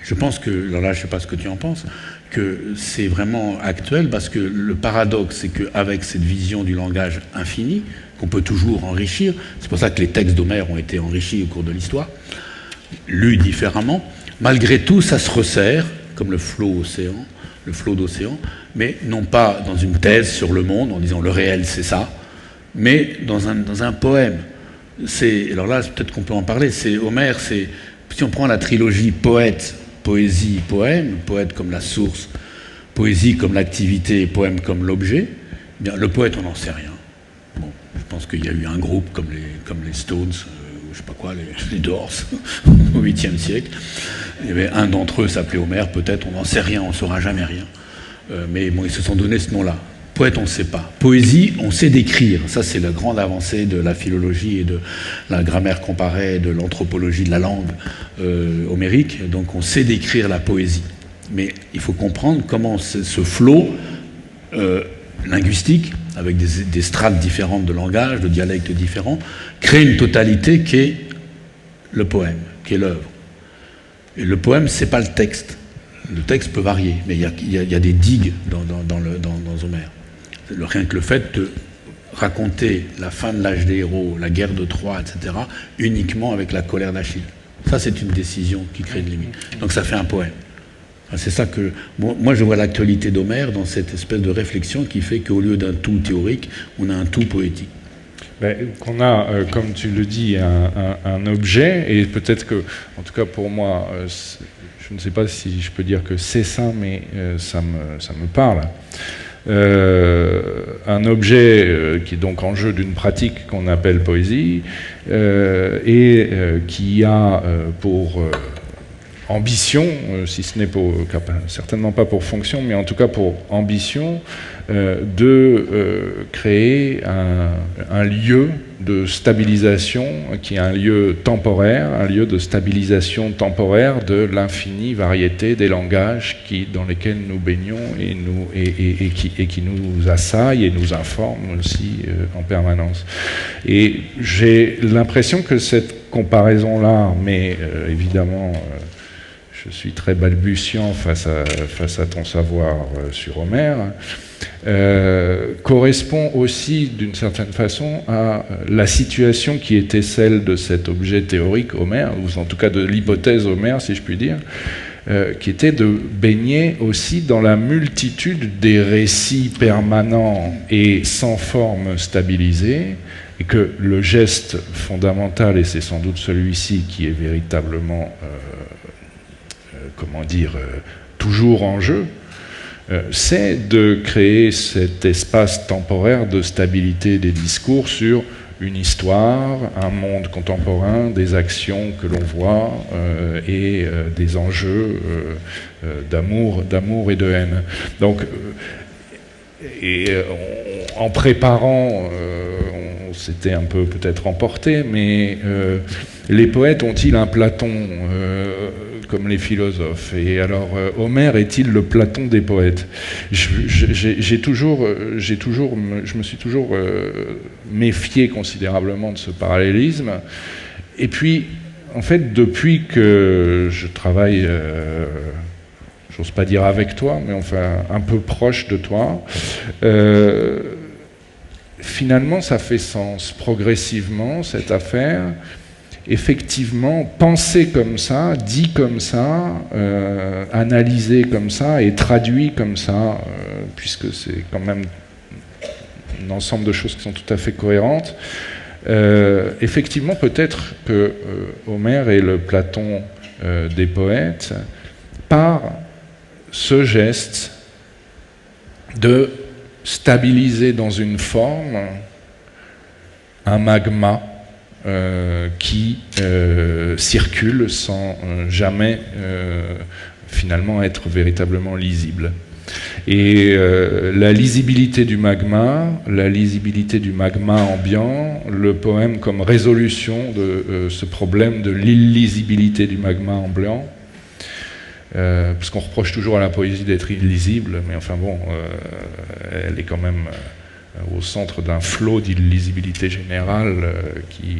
Je pense que, alors là je ne sais pas ce que tu en penses, que c'est vraiment actuel parce que le paradoxe, c'est qu'avec cette vision du langage infini, qu'on peut toujours enrichir, c'est pour ça que les textes d'Homère ont été enrichis au cours de l'histoire, lus différemment, malgré tout ça se resserre, comme le flot d'océan, mais non pas dans une thèse sur le monde, en disant le réel c'est ça, mais dans un poème. Alors là, peut-être qu'on peut en parler, Homère, si on prend la trilogie poète, poésie, poème, poète comme la source, poésie comme l'activité et poème comme l'objet, eh bien, le poète, on n'en sait rien. Bon, je pense qu'il y a eu un groupe comme les Stones, ou je sais pas quoi, les Doors, au 8e siècle. Il y avait un d'entre eux s'appelait Homère, peut-être, on n'en sait rien, on ne saura jamais rien. Mais bon, ils se sont donné ce nom-là. Poète, on ne sait pas. Poésie, on sait décrire. Ça, c'est la grande avancée de la philologie et de la grammaire comparée, de l'anthropologie de la langue homérique. Donc, on sait décrire la poésie. Mais il faut comprendre comment ce flot linguistique, avec des strates différentes de langage, de dialectes différents, crée une totalité qui est le poème, qui est l'œuvre. Et le poème, c'est pas le texte. Le texte peut varier, mais il y a des digues dans Homère. Rien que le fait de raconter la fin de l'âge des héros, la guerre de Troie, etc., uniquement avec la colère d'Achille. Ça, c'est une décision qui crée une limite. Donc ça fait un poème. C'est ça que... Moi, je vois l'actualité d'Homère dans cette espèce de réflexion qui fait qu'au lieu d'un tout théorique, on a un tout poétique. Qu'on a, comme tu le dis, un objet, et peut-être que, en tout cas pour moi, je ne sais pas si je peux dire que c'est ça, mais ça me parle. Un objet qui est donc en jeu d'une pratique qu'on appelle poésie, et qui a pour ambition, si ce n'est certainement pas pour fonction, mais en tout cas pour ambition, de créer un lieu de stabilisation qui est un lieu temporaire, un lieu de stabilisation temporaire de l'infinie variété des langages dans lesquels nous baignons et qui nous assaillent et nous informent aussi en permanence. Et j'ai l'impression que cette comparaison-là, mais évidemment... je suis très balbutiant face à ton savoir sur Homère, correspond aussi d'une certaine façon à la situation qui était celle de cet objet théorique Homère, ou en tout cas de l'hypothèse Homère, si je puis dire, qui était de baigner aussi dans la multitude des récits permanents et sans forme stabilisée, et que le geste fondamental, et c'est sans doute celui-ci qui est véritablement... toujours en jeu, c'est de créer cet espace temporaire de stabilité des discours sur une histoire, un monde contemporain, des actions que l'on voit et des enjeux d'amour et de haine. Donc, en préparant, on s'était un peu peut-être emporté, mais les poètes ont-ils un Platon comme les philosophes? Et alors, Homère est-il le Platon des poètes? Je me suis toujours méfié considérablement de ce parallélisme. Et puis, en fait, depuis que je travaille, j'ose pas dire avec toi, mais enfin un peu proche de toi, finalement, ça fait sens progressivement, cette affaire. Effectivement, penser comme ça, dit comme ça, analysé comme ça et traduit comme ça, puisque c'est quand même un ensemble de choses qui sont tout à fait cohérentes. Effectivement, peut-être que Homère est le Platon des poètes par ce geste de stabiliser dans une forme un magma qui circule sans jamais finalement être véritablement lisible. Et la lisibilité du magma ambiant, le poème comme résolution de ce problème de l'illisibilité du magma ambiant, parce qu'on reproche toujours à la poésie d'être illisible, mais enfin bon, elle est quand même au centre d'un flot d'illisibilité générale qui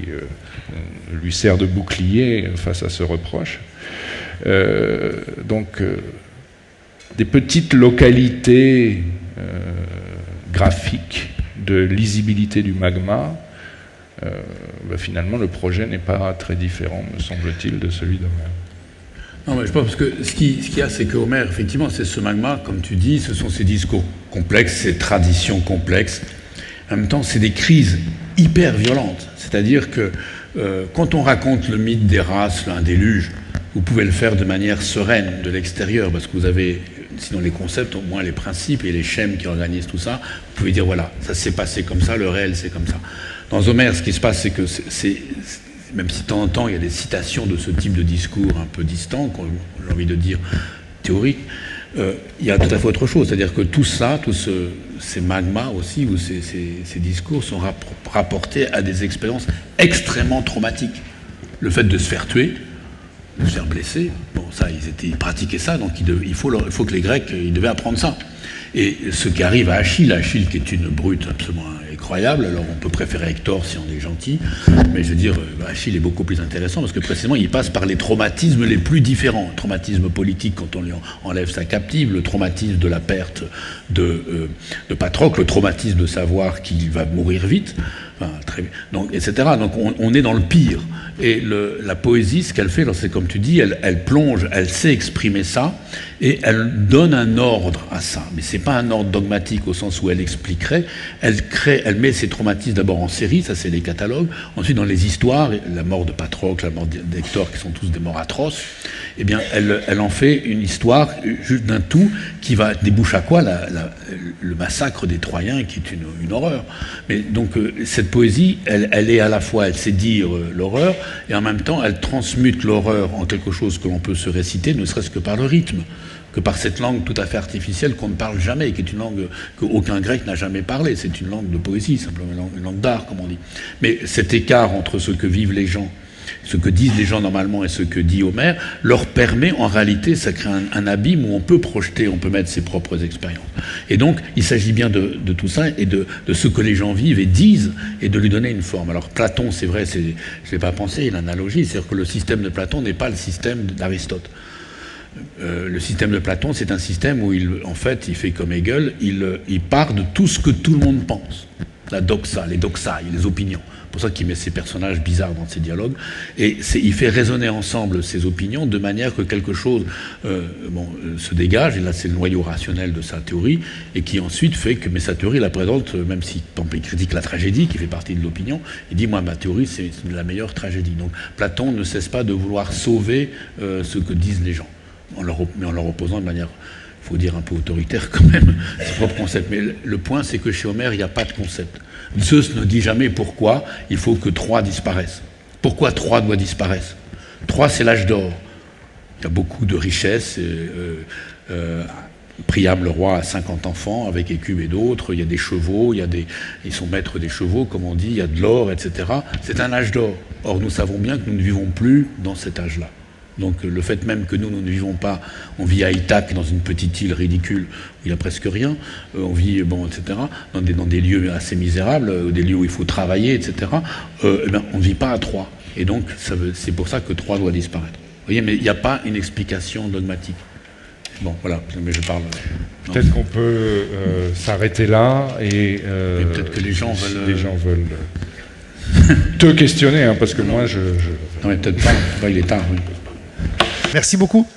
lui sert de bouclier face à ce reproche. Donc, des petites localités graphiques de lisibilité du magma, finalement, le projet n'est pas très différent, me semble-t-il, de celui d'Homère. Non, mais je pense que ce qu'il y a, c'est que Homère, effectivement, c'est ce magma, comme tu dis, ce sont ces discours complexes, ces traditions complexes. En même temps, c'est des crises hyper violentes. C'est-à-dire que quand on raconte le mythe des races, un déluge, vous pouvez le faire de manière sereine, de l'extérieur, parce que vous avez, sinon les concepts, au moins les principes et les schèmes qui organisent tout ça, vous pouvez dire, voilà, ça s'est passé comme ça, le réel, c'est comme ça. Dans Homère, ce qui se passe, c'est que même si de temps en temps, il y a des citations de ce type de discours un peu distants, j'ai envie de dire théoriques, il y a tout à fait autre chose. C'est-à-dire que tout ça, ces magmas aussi, ou ces discours sont rapportés à des expériences extrêmement traumatiques. Le fait de se faire tuer, de se faire blesser, bon, ça, ils pratiquaient ça, donc il faut que les Grecs, ils devaient apprendre ça. Et ce qui arrive à Achille qui est une brute absolument incroyable, alors on peut préférer Hector si on est gentil, mais je veux dire, Achille est beaucoup plus intéressant parce que précisément il passe par les traumatismes les plus différents. Le traumatisme politique quand on lui enlève sa captive, le traumatisme de la perte de Patrocle, le traumatisme de savoir qu'il va mourir vite, enfin, donc, etc. Donc on est dans le pire. Et la poésie, ce qu'elle fait, c'est comme tu dis, elle plonge, elle sait exprimer ça, et elle donne un ordre à ça. Mais c'est pas un ordre dogmatique au sens où elle expliquerait, elle met ses traumatismes d'abord en série, ça c'est les catalogues, ensuite dans les histoires, la mort de Patrocle, la mort d'Hector, qui sont tous des morts atroces, eh bien elle en fait une histoire juste d'un tout qui va déboucher à quoi le massacre des Troyens, qui est une horreur. Mais donc cette poésie, elle est à la fois, elle sait dire l'horreur, et en même temps elle transmute l'horreur en quelque chose que l'on peut se réciter, ne serait-ce que par le rythme, que par cette langue tout à fait artificielle qu'on ne parle jamais, qui est une langue qu'aucun grec n'a jamais parlé. C'est une langue de poésie, simplement une langue d'art, comme on dit. Mais cet écart entre ce que vivent les gens, ce que disent les gens normalement et ce que dit Homère, leur permet, en réalité, ça crée un abîme où on peut projeter, on peut mettre ses propres expériences. Et donc, il s'agit bien de tout ça et de ce que les gens vivent et disent et de lui donner une forme. Alors, Platon, c'est vrai, je ne l'ai pas pensé, l'analogie, c'est-à-dire que le système de Platon n'est pas le système d'Aristote. Le système de Platon, c'est un système où il fait comme Hegel, il part de tout ce que tout le monde pense. La doxa, les doxailles, les opinions. C'est pour ça qu'il met ces personnages bizarres dans ses dialogues. Et il fait résonner ensemble ces opinions de manière que quelque chose se dégage, et là c'est le noyau rationnel de sa théorie, et qui ensuite fait que, mais sa théorie la présente, même si il critique la tragédie, qui fait partie de l'opinion, il dit, moi ma théorie c'est la meilleure tragédie. Donc Platon ne cesse pas de vouloir sauver ce que disent les gens, mais en leur opposant de manière, il faut dire un peu autoritaire quand même, ses propres concepts. Mais le point, c'est que chez Homère, il n'y a pas de concept. Zeus ne dit jamais pourquoi il faut que Troie disparaisse. Pourquoi Troie doit disparaître? Troie, c'est l'âge d'or. Il y a beaucoup de richesses. Priam, le roi, a 50 enfants avec Écube et d'autres. Il y a des chevaux, ils sont maîtres des chevaux, comme on dit, il y a de l'or, etc. C'est un âge d'or. Or, nous savons bien que nous ne vivons plus dans cet âge-là. Donc le fait même que nous ne vivons pas, on vit à Ithaque, dans une petite île ridicule où il n'y a presque rien, on vit, etc., dans des lieux assez misérables, des lieux où il faut travailler, etc., on ne vit pas à Troie. Et donc, c'est pour ça que 3 doit disparaître. Vous voyez, mais il n'y a pas une explication dogmatique. Bon, voilà, mais je parle... Peut-être qu'on peut s'arrêter là et peut-être que les gens si veulent... les gens veulent te questionner, hein, parce que moi, je... Non, mais peut-être pas. Il est tard, oui. Merci beaucoup.